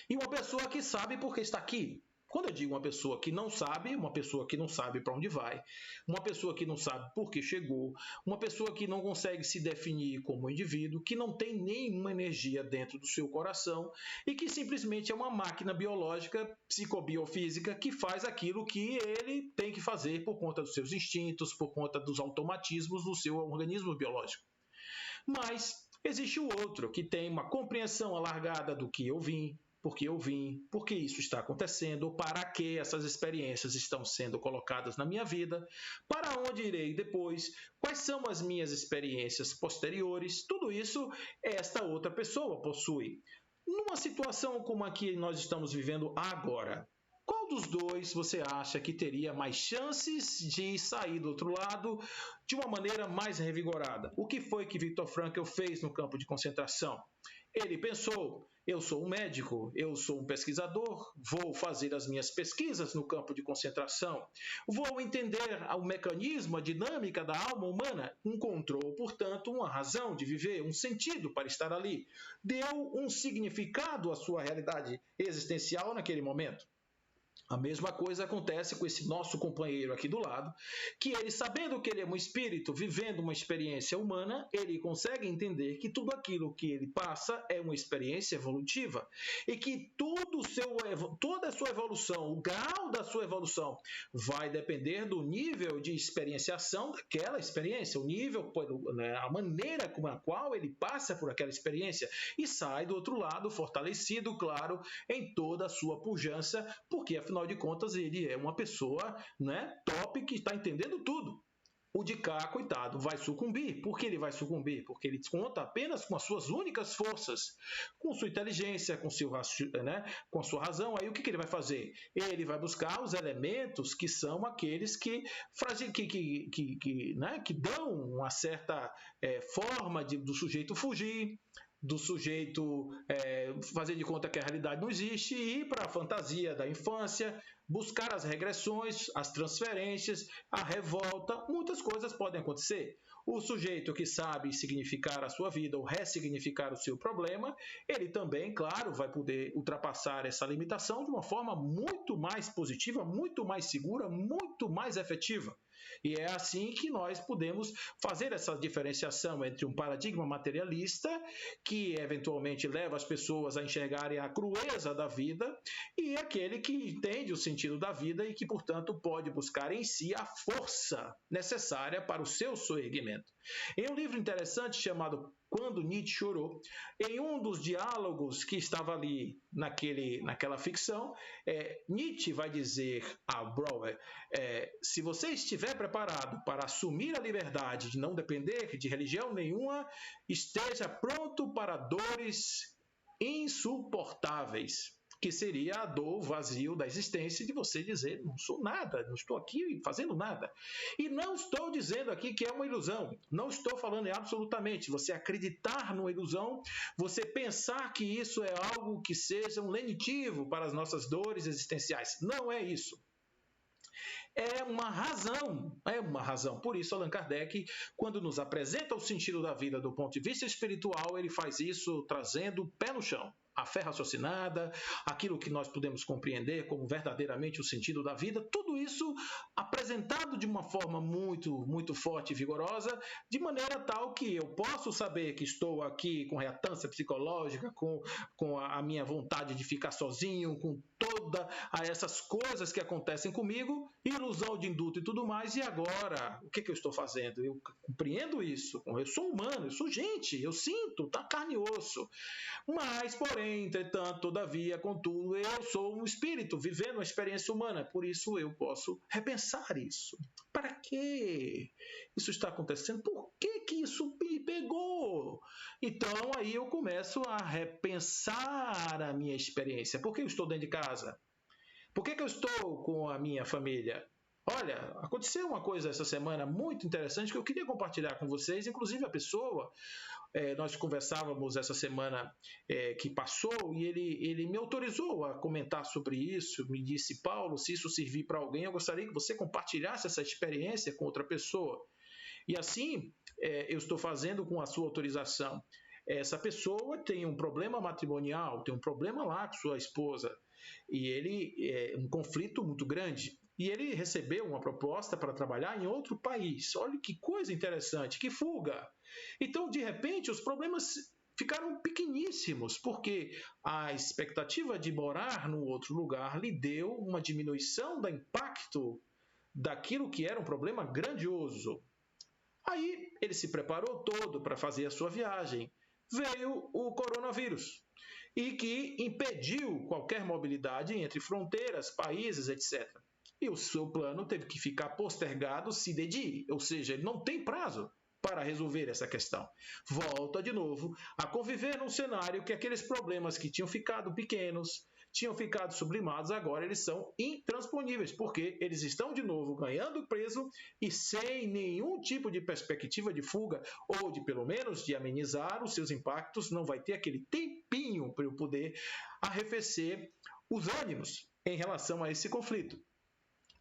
e uma pessoa que sabe por que está aqui. Quando eu digo uma pessoa que não sabe para onde vai, uma pessoa que não sabe por que chegou, uma pessoa que não consegue se definir como indivíduo, que não tem nenhuma energia dentro do seu coração e que simplesmente é uma máquina biológica, psicobiofísica, que faz aquilo que ele tem que fazer por conta dos seus instintos, por conta dos automatismos do seu organismo biológico. Mas existe o outro, que tem uma compreensão alargada do que eu vim, por que isso está acontecendo, para que essas experiências estão sendo colocadas na minha vida, para onde irei depois, quais são as minhas experiências posteriores, tudo isso esta outra pessoa possui. Numa situação como a que nós estamos vivendo agora, qual dos dois você acha que teria mais chances de sair do outro lado de uma maneira mais revigorada? O que foi que Viktor Frankl fez no campo de concentração? Ele pensou: eu sou um médico, eu sou um pesquisador, vou fazer as minhas pesquisas no campo de concentração, vou entender o mecanismo, a dinâmica da alma humana. Encontrou, portanto, uma razão de viver, um sentido para estar ali. Deu um significado à sua realidade existencial naquele momento. A mesma coisa acontece com esse nosso companheiro aqui do lado, que ele, sabendo que ele é um espírito, vivendo uma experiência humana, ele consegue entender que tudo aquilo que ele passa é uma experiência evolutiva e que toda a sua evolução, o grau da sua evolução, vai depender do nível de experienciação daquela experiência, o nível, a maneira com a qual ele passa por aquela experiência e sai do outro lado fortalecido, claro, em toda a sua pujança, porque afinal de contas, ele é uma pessoa, top, que está entendendo tudo. O de cá, coitado, vai sucumbir. Por que ele vai sucumbir? Porque ele conta apenas com as suas únicas forças, com sua inteligência, com a sua razão. Aí o que ele vai fazer? Ele vai buscar os elementos que são aqueles que dão uma certa forma do sujeito fugir, do sujeito fazer de conta que a realidade não existe e ir para a fantasia da infância, buscar as regressões, as transferências, a revolta, muitas coisas podem acontecer. O sujeito que sabe significar a sua vida ou ressignificar o seu problema, ele também, claro, vai poder ultrapassar essa limitação de uma forma muito mais positiva, muito mais segura, muito mais efetiva. E é assim que nós podemos fazer essa diferenciação entre um paradigma materialista, que eventualmente leva as pessoas a enxergarem a crueza da vida, e aquele que entende o sentido da vida e que, portanto, pode buscar em si a força necessária para o seu soerguimento. Em um livro interessante chamado Quando Nietzsche Chorou, em um dos diálogos que estava ali naquela ficção, Nietzsche vai dizer a Brouwer: se você estiver preparado para assumir a liberdade de não depender de religião nenhuma, esteja pronto para dores insuportáveis, que seria a dor, o vazio da existência de você dizer: não sou nada, não estou aqui fazendo nada. E não estou dizendo aqui que é uma ilusão, não estou falando absolutamente você acreditar numa ilusão, você pensar que isso é algo que seja um lenitivo para as nossas dores existenciais. Não é isso. É uma razão. Por isso, Allan Kardec, quando nos apresenta o sentido da vida do ponto de vista espiritual, ele faz isso trazendo o pé no chão. A fé raciocinada, aquilo que nós podemos compreender como verdadeiramente o sentido da vida, tudo isso apresentado de uma forma muito, muito forte e vigorosa, de maneira tal que eu posso saber que estou aqui com reatância psicológica, com a minha vontade de ficar sozinho, com todas essas coisas que acontecem comigo, ilusão de induto e tudo mais, e agora, o que eu estou fazendo? Eu compreendo isso, eu sou humano, eu sou gente, eu sinto, tá carne e osso, mas, porém, entretanto, todavia, contudo, eu sou um espírito vivendo uma experiência humana, por isso eu posso repensar isso. Para para que isso está acontecendo? Por que isso me pegou? Então, aí eu começo a repensar a minha experiência. Por que eu estou dentro de casa? Por que eu estou com a minha família? Olha, aconteceu uma coisa essa semana muito interessante que eu queria compartilhar com vocês. Inclusive, a pessoa, nós conversávamos essa semana que passou e ele me autorizou a comentar sobre isso. Me disse: Paulo, se isso servir para alguém, eu gostaria que você compartilhasse essa experiência com outra pessoa. E assim, eu estou fazendo com a sua autorização. Essa pessoa tem um problema matrimonial, tem um problema lá com sua esposa, e ele um conflito muito grande. E ele recebeu uma proposta para trabalhar em outro país. Olha que coisa interessante, que fuga. Então, de repente, os problemas ficaram pequeníssimos, porque a expectativa de morar num outro lugar lhe deu uma diminuição do impacto daquilo que era um problema grandioso. Aí ele se preparou todo para fazer a sua viagem. Veio o coronavírus e que impediu qualquer mobilidade entre fronteiras, países, etc. E o seu plano teve que ficar postergado sine die, ou seja, ele não tem prazo para resolver essa questão. Volta de novo a conviver num cenário que aqueles problemas que tinham ficado pequenos, tinham ficado sublimados, agora eles são intransponíveis, porque eles estão de novo ganhando peso e sem nenhum tipo de perspectiva de fuga ou de, pelo menos, de amenizar os seus impactos. Não vai ter aquele tempinho para eu poder arrefecer os ânimos em relação a esse conflito.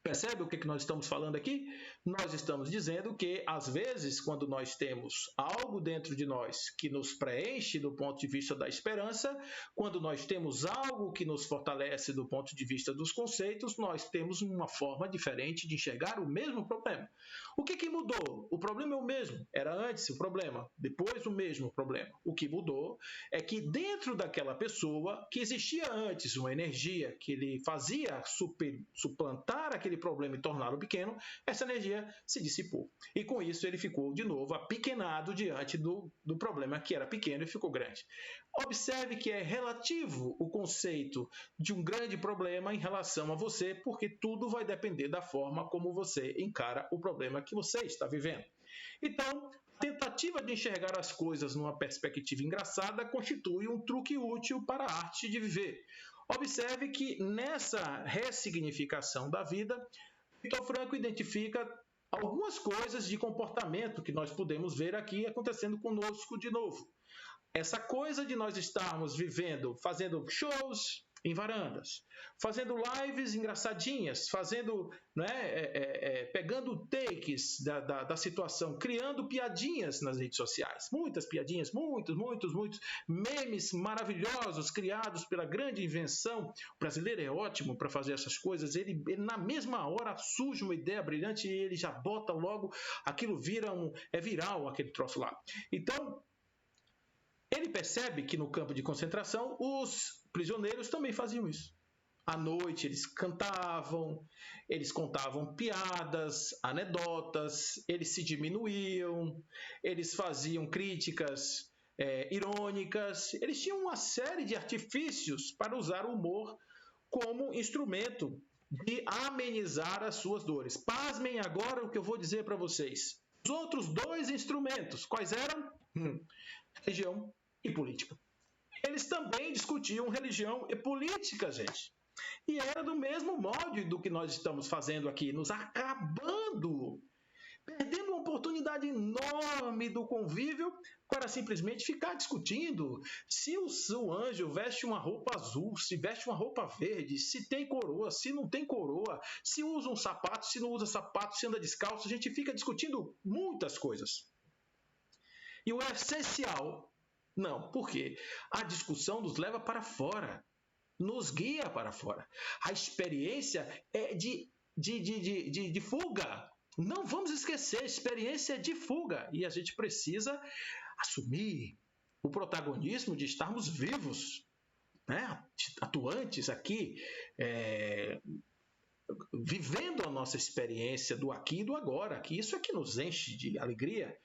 Percebe o que nós estamos falando aqui? Nós estamos dizendo que, às vezes, quando nós temos algo dentro de nós que nos preenche do ponto de vista da esperança, quando nós temos algo que nos fortalece do ponto de vista dos conceitos, nós temos uma forma diferente de enxergar o mesmo problema. O que mudou? O problema é o mesmo. Era antes o problema, depois o mesmo problema. O que mudou é que dentro daquela pessoa, que existia antes uma energia que ele fazia suplantar aquele problema e torná-lo pequeno, essa energia se dissipou. E com isso ele ficou de novo apequenado diante do problema que era pequeno e ficou grande. Observe que é relativo o conceito de um grande problema em relação a você, porque tudo vai depender da forma como você encara o problema que você está vivendo. Então, a tentativa de enxergar as coisas numa perspectiva engraçada constitui um truque útil para a arte de viver. Observe que nessa ressignificação da vida, Viktor Frankl identifica algumas coisas de comportamento que nós podemos ver aqui acontecendo conosco de novo. Essa coisa de nós estarmos vivendo, fazendo shows em varandas, fazendo lives engraçadinhas, fazendo, pegando takes da situação, criando piadinhas nas redes sociais. Muitas piadinhas, muitos memes maravilhosos criados pela grande invenção. O brasileiro é ótimo para fazer essas coisas. Ele, na mesma hora, surge uma ideia brilhante e ele já bota logo, aquilo vira viral, aquele troço lá. Então, ele percebe que no campo de concentração, os prisioneiros também faziam isso. À noite eles cantavam, eles contavam piadas, anedotas, eles se diminuíam, eles faziam críticas irônicas, eles tinham uma série de artifícios para usar o humor como instrumento de amenizar as suas dores. Pasmem agora o que eu vou dizer para vocês. Os outros dois instrumentos, quais eram? Religião e política. Eles também discutiam religião e política, gente. E era do mesmo modo do que nós estamos fazendo aqui, nos acabando, perdendo uma oportunidade enorme do convívio para simplesmente ficar discutindo se o anjo veste uma roupa azul, se veste uma roupa verde, se tem coroa, se não tem coroa, se usa um sapato, se não usa sapato, se anda descalço. A gente fica discutindo muitas coisas. E o essencial, não, porque a discussão nos leva para fora, nos guia para fora. A experiência é de fuga. Não vamos esquecer, a experiência é de fuga. E a gente precisa assumir o protagonismo de estarmos vivos, atuantes aqui, vivendo a nossa experiência do aqui e do agora, que isso é que nos enche de alegria.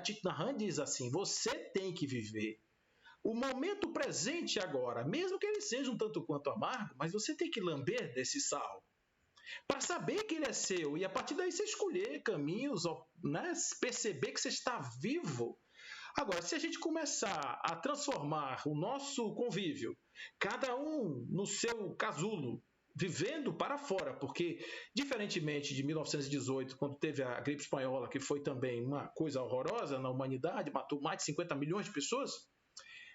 Thich Nhat Hanh diz assim: você tem que viver o momento presente agora, mesmo que ele seja um tanto quanto amargo, mas você tem que lamber desse sal. para saber que ele é seu e a partir daí você escolher caminhos, né? Perceber que você está vivo. Agora, se a gente começar a transformar o nosso convívio, cada um no seu casulo, vivendo para fora, porque, diferentemente de 1918, quando teve a gripe espanhola, que foi também uma coisa horrorosa na humanidade, matou mais de 50 milhões de pessoas,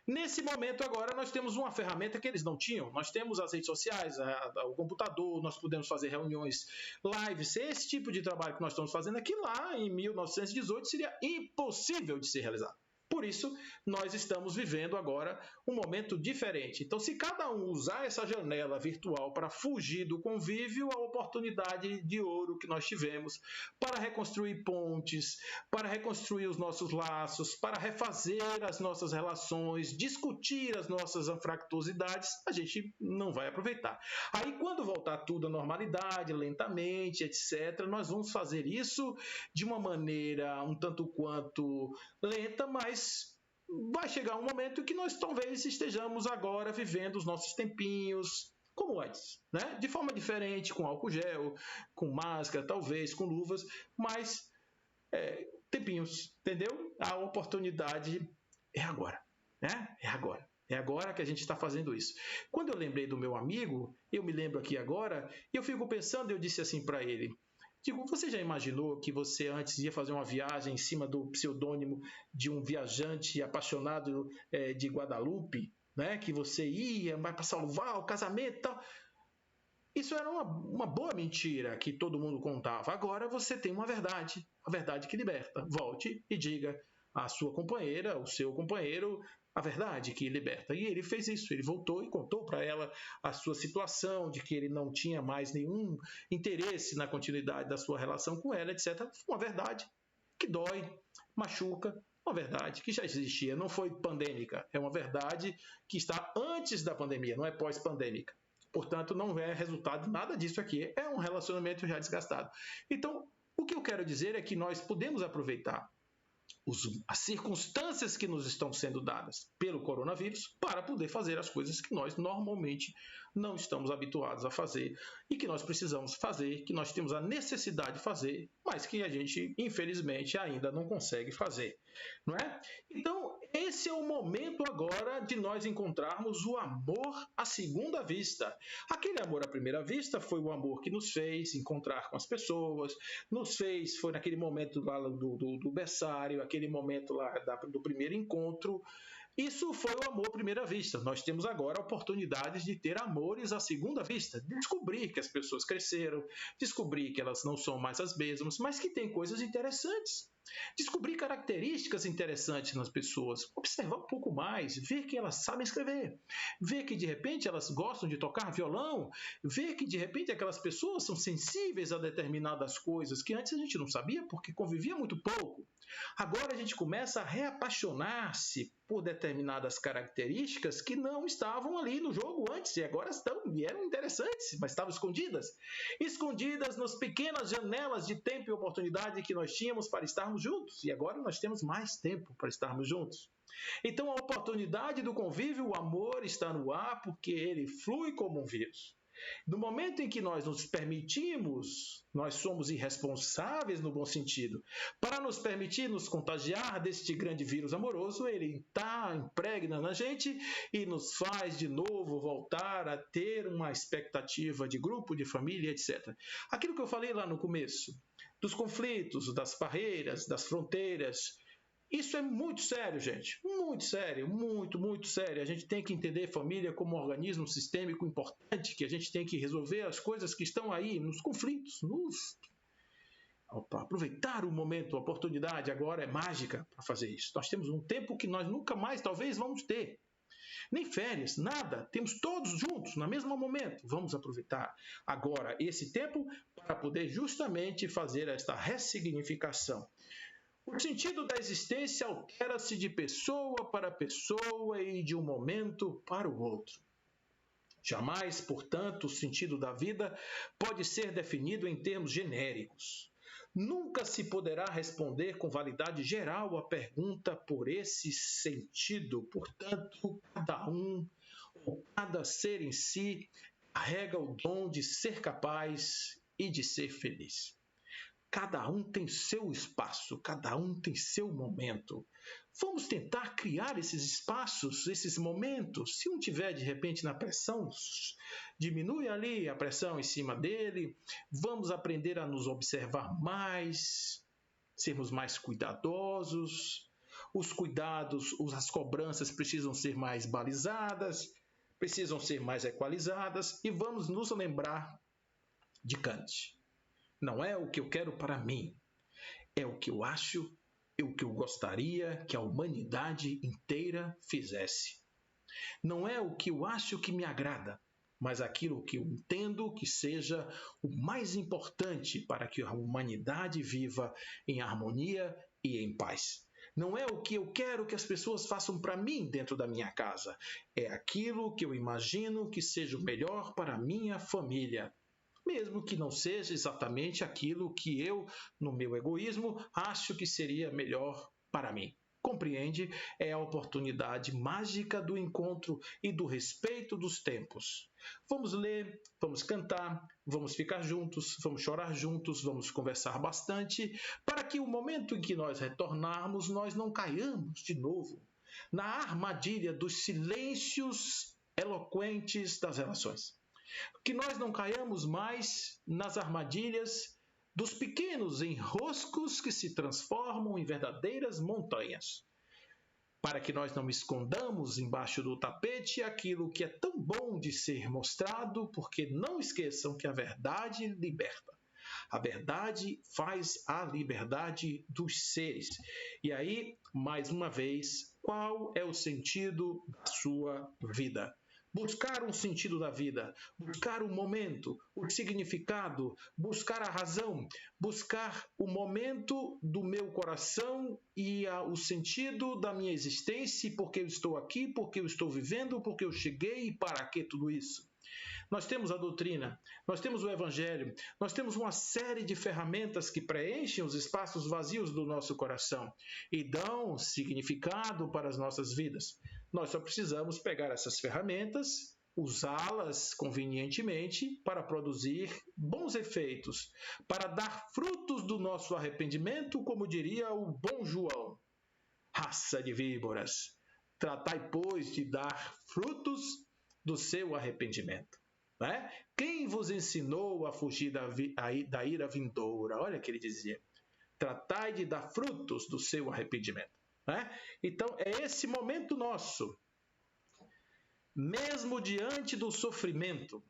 nesse momento agora nós temos uma ferramenta que eles não tinham. Nós temos as redes sociais, o computador, nós podemos fazer reuniões, lives, esse tipo de trabalho que nós estamos fazendo aqui lá em 1918 seria impossível de ser realizado. Por isso, nós estamos vivendo agora um momento diferente. Então, se cada um usar essa janela virtual para fugir do convívio, a oportunidade de ouro que nós tivemos para reconstruir pontes, para reconstruir os nossos laços, para refazer as nossas relações, discutir as nossas anfractuosidades, a gente não vai aproveitar. Aí, quando voltar tudo à normalidade, lentamente, etc., nós vamos fazer isso de uma maneira um tanto quanto lenta, mas vai chegar um momento que nós talvez estejamos agora vivendo os nossos tempinhos como antes, né? De forma diferente, com álcool gel, com máscara, talvez, com luvas, mas tempinhos, entendeu? A oportunidade é agora, né? É agora. É agora que a gente está fazendo isso. Quando eu lembrei do meu amigo, eu me lembro aqui agora, e eu fico pensando, eu disse assim para ele, digo, você já imaginou que você antes ia fazer uma viagem em cima do pseudônimo de um viajante apaixonado de Guadalupe, né? Que você ia, vai para salvar o casamento e tal. Isso era uma boa mentira que todo mundo contava. Agora você tem uma verdade, a verdade que liberta. Volte e diga à sua companheira, ao seu companheiro, a verdade que liberta. E ele fez isso, ele voltou e contou para ela a sua situação, de que ele não tinha mais nenhum interesse na continuidade da sua relação com ela, etc. Uma verdade que dói, machuca, uma verdade que já existia, não foi pandêmica, é uma verdade que está antes da pandemia, não é pós-pandêmica. Portanto, não é resultado de nada disso aqui, é um relacionamento já desgastado. Então, o que eu quero dizer é que nós podemos aproveitar as circunstâncias que nos estão sendo dadas pelo coronavírus para poder fazer as coisas que nós normalmente não estamos habituados a fazer e que nós precisamos fazer, que nós temos a necessidade de fazer, mas que a gente, infelizmente, ainda não consegue fazer, não é? Então, esse é o momento agora de nós encontrarmos o amor à segunda vista. Aquele amor à primeira vista foi o amor que nos fez encontrar com as pessoas, foi naquele momento lá do berçário, aquele momento lá do primeiro encontro. Isso foi o amor à primeira vista. Nós temos agora oportunidades de ter amores à segunda vista, descobrir que as pessoas cresceram, descobrir que elas não são mais as mesmas, mas que tem coisas interessantes. Descobrir características interessantes nas pessoas, observar um pouco mais, ver que elas sabem escrever, ver que de repente elas gostam de tocar violão, ver que de repente aquelas pessoas são sensíveis a determinadas coisas que antes a gente não sabia porque convivia muito pouco. Agora a gente começa a reapaixonar-se por determinadas características que não estavam ali no jogo antes e agora estão e eram interessantes, mas estavam escondidas nas pequenas janelas de tempo e oportunidade que nós tínhamos para estarmos juntos e agora nós temos mais tempo para estarmos juntos. Então a oportunidade do convívio, o amor está no ar porque ele flui como um vírus. No momento em que nós nos permitimos, nós somos irresponsáveis no bom sentido, para nos permitir nos contagiar deste grande vírus amoroso, ele impregna na gente e nos faz de novo voltar a ter uma expectativa de grupo, de família, etc. Aquilo que eu falei lá no começo, dos conflitos, das barreiras, das fronteiras, isso é muito sério, gente. Muito sério, muito sério. A gente tem que entender família como um organismo sistêmico importante, que a gente tem que resolver as coisas que estão aí, nos conflitos, aproveitar o momento, a oportunidade agora é mágica para fazer isso. Nós temos um tempo que nós nunca mais, talvez, vamos ter. Nem férias, nada. Temos todos juntos, no mesmo momento. Vamos aproveitar agora esse tempo para poder justamente fazer esta ressignificação. O sentido da existência altera-se de pessoa para pessoa e de um momento para o outro. Jamais, portanto, o sentido da vida pode ser definido em termos genéricos. Nunca se poderá responder com validade geral a pergunta por esse sentido. Portanto, cada um, ou cada ser em si, carrega o dom de ser capaz e de ser feliz. Cada um tem seu espaço, cada um tem seu momento. Vamos tentar criar esses espaços, esses momentos. Se um tiver de repente na pressão, diminui ali a pressão em cima dele. Vamos aprender a nos observar mais, sermos mais cuidadosos. Os cuidados, as cobranças precisam ser mais balizadas, precisam ser mais equalizadas, e vamos nos lembrar de Kant. Não é o que eu quero para mim, é o que eu acho e o que eu gostaria que a humanidade inteira fizesse. Não é o que eu acho que me agrada, mas aquilo que eu entendo que seja o mais importante para que a humanidade viva em harmonia e em paz. Não é o que eu quero que as pessoas façam para mim dentro da minha casa, é aquilo que eu imagino que seja o melhor para a minha família. Mesmo que não seja exatamente aquilo que eu, no meu egoísmo, acho que seria melhor para mim. Compreende? É a oportunidade mágica do encontro e do respeito dos tempos. Vamos ler, vamos cantar, vamos ficar juntos, vamos chorar juntos, vamos conversar bastante, para que o momento em que nós retornarmos, nós não caiamos de novo na armadilha dos silêncios eloquentes das relações. Que nós não caiamos mais nas armadilhas dos pequenos enroscos que se transformam em verdadeiras montanhas. Para que nós não escondamos embaixo do tapete aquilo que é tão bom de ser mostrado, porque não esqueçam que a verdade liberta. A verdade faz a liberdade dos seres. E aí, mais uma vez, qual é o sentido da sua vida? Buscar um sentido da vida, buscar o momento, o significado, buscar a razão, buscar o momento do meu coração e o sentido da minha existência, porque eu estou aqui, porque eu estou vivendo, porque eu cheguei e para que tudo isso? Nós temos a doutrina, nós temos o evangelho, nós temos uma série de ferramentas que preenchem os espaços vazios do nosso coração e dão significado para as nossas vidas. Nós só precisamos pegar essas ferramentas, usá-las convenientemente para produzir bons efeitos, para dar frutos do nosso arrependimento, como diria o bom João. Raça de víboras, tratai, pois, de dar frutos do seu arrependimento. Né? Quem vos ensinou a fugir da ira vindoura? Olha o que ele dizia. Tratai de dar frutos do seu arrependimento. Né? Então, é esse momento nosso. Mesmo diante do sofrimento,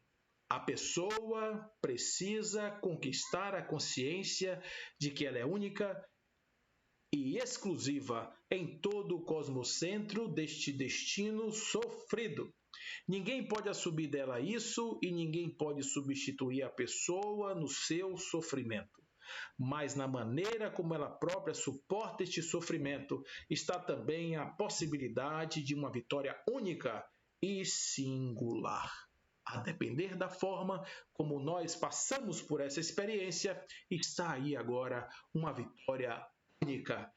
a pessoa precisa conquistar a consciência de que ela é única e exclusiva em todo o cosmocentro deste destino sofrido. Ninguém pode assumir dela isso e ninguém pode substituir a pessoa no seu sofrimento. Mas na maneira como ela própria suporta este sofrimento, está também a possibilidade de uma vitória única e singular. A depender da forma como nós passamos por essa experiência, está aí agora uma vitória única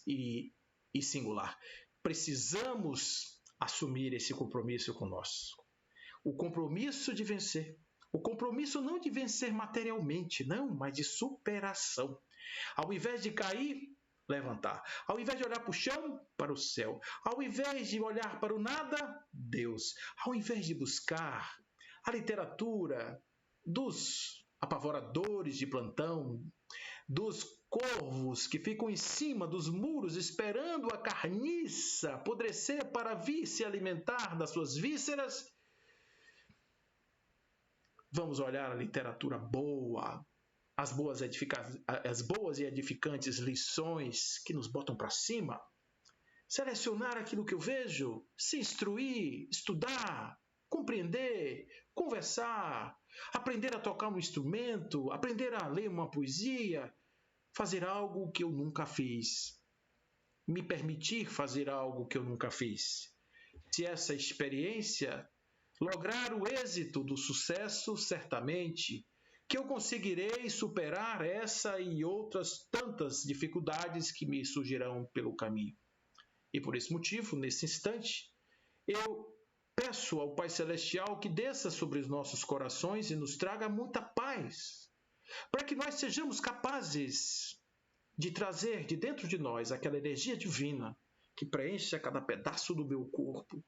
e singular. Precisamos assumir esse compromisso conosco. O compromisso de vencer. O compromisso não de vencer materialmente, não, mas de superação. Ao invés de cair, levantar. Ao invés de olhar para o chão, para o céu. Ao invés de olhar para o nada, Deus. Ao invés de buscar a literatura dos apavoradores de plantão, dos corvos que ficam em cima dos muros esperando a carniça apodrecer para vir se alimentar das suas vísceras, vamos olhar a literatura boa, as boas e edificantes lições que nos botam para cima, selecionar aquilo que eu vejo, se instruir, estudar, compreender, conversar, aprender a tocar um instrumento, aprender a ler uma poesia, fazer algo que eu nunca fiz, me permitir fazer algo que eu nunca fiz. Se essa experiência lograr o êxito do sucesso, certamente que eu conseguirei superar essa e outras tantas dificuldades que me surgirão pelo caminho. E por esse motivo, nesse instante, eu peço peço ao Pai Celestial que desça sobre os nossos corações e nos traga muita paz, para que nós sejamos capazes de trazer de dentro de nós aquela energia divina que preenche a cada pedaço do meu corpo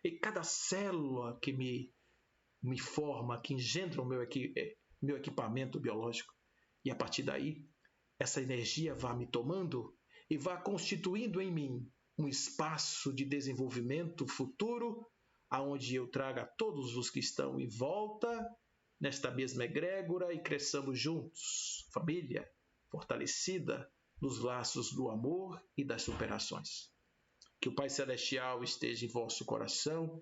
e cada célula que me forma, que engendra o meu equipamento biológico. E a partir daí, essa energia vai me tomando e vai constituindo em mim um espaço de desenvolvimento futuro, aonde eu traga todos os que estão em volta nesta mesma egrégora e cresçamos juntos, família fortalecida nos laços do amor e das superações. Que o Pai Celestial esteja em vosso coração,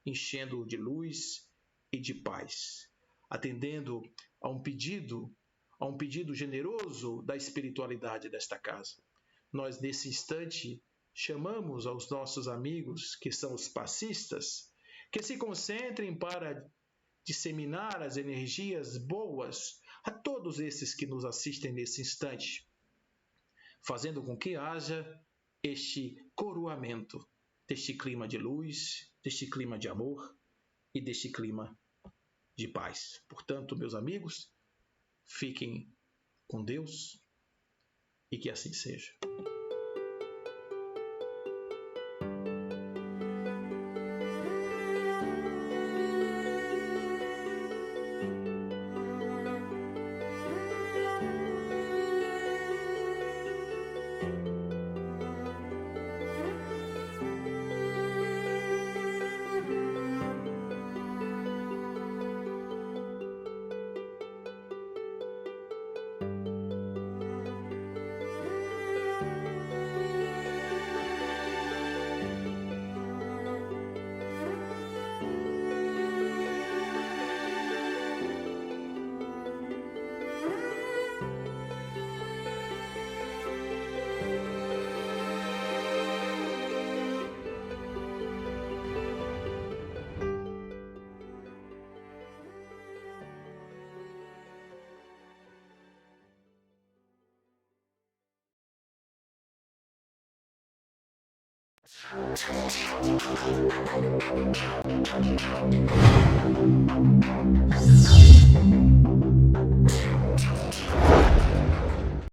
enchendo-o de luz e de paz, atendendo a um pedido generoso da espiritualidade desta casa. Nós, nesse instante, chamamos aos nossos amigos, que são os passistas, que se concentrem para disseminar as energias boas a todos esses que nos assistem nesse instante, fazendo com que haja este coroamento deste clima de luz, deste clima de amor e deste clima de paz. Portanto, meus amigos, fiquem com Deus e que assim seja.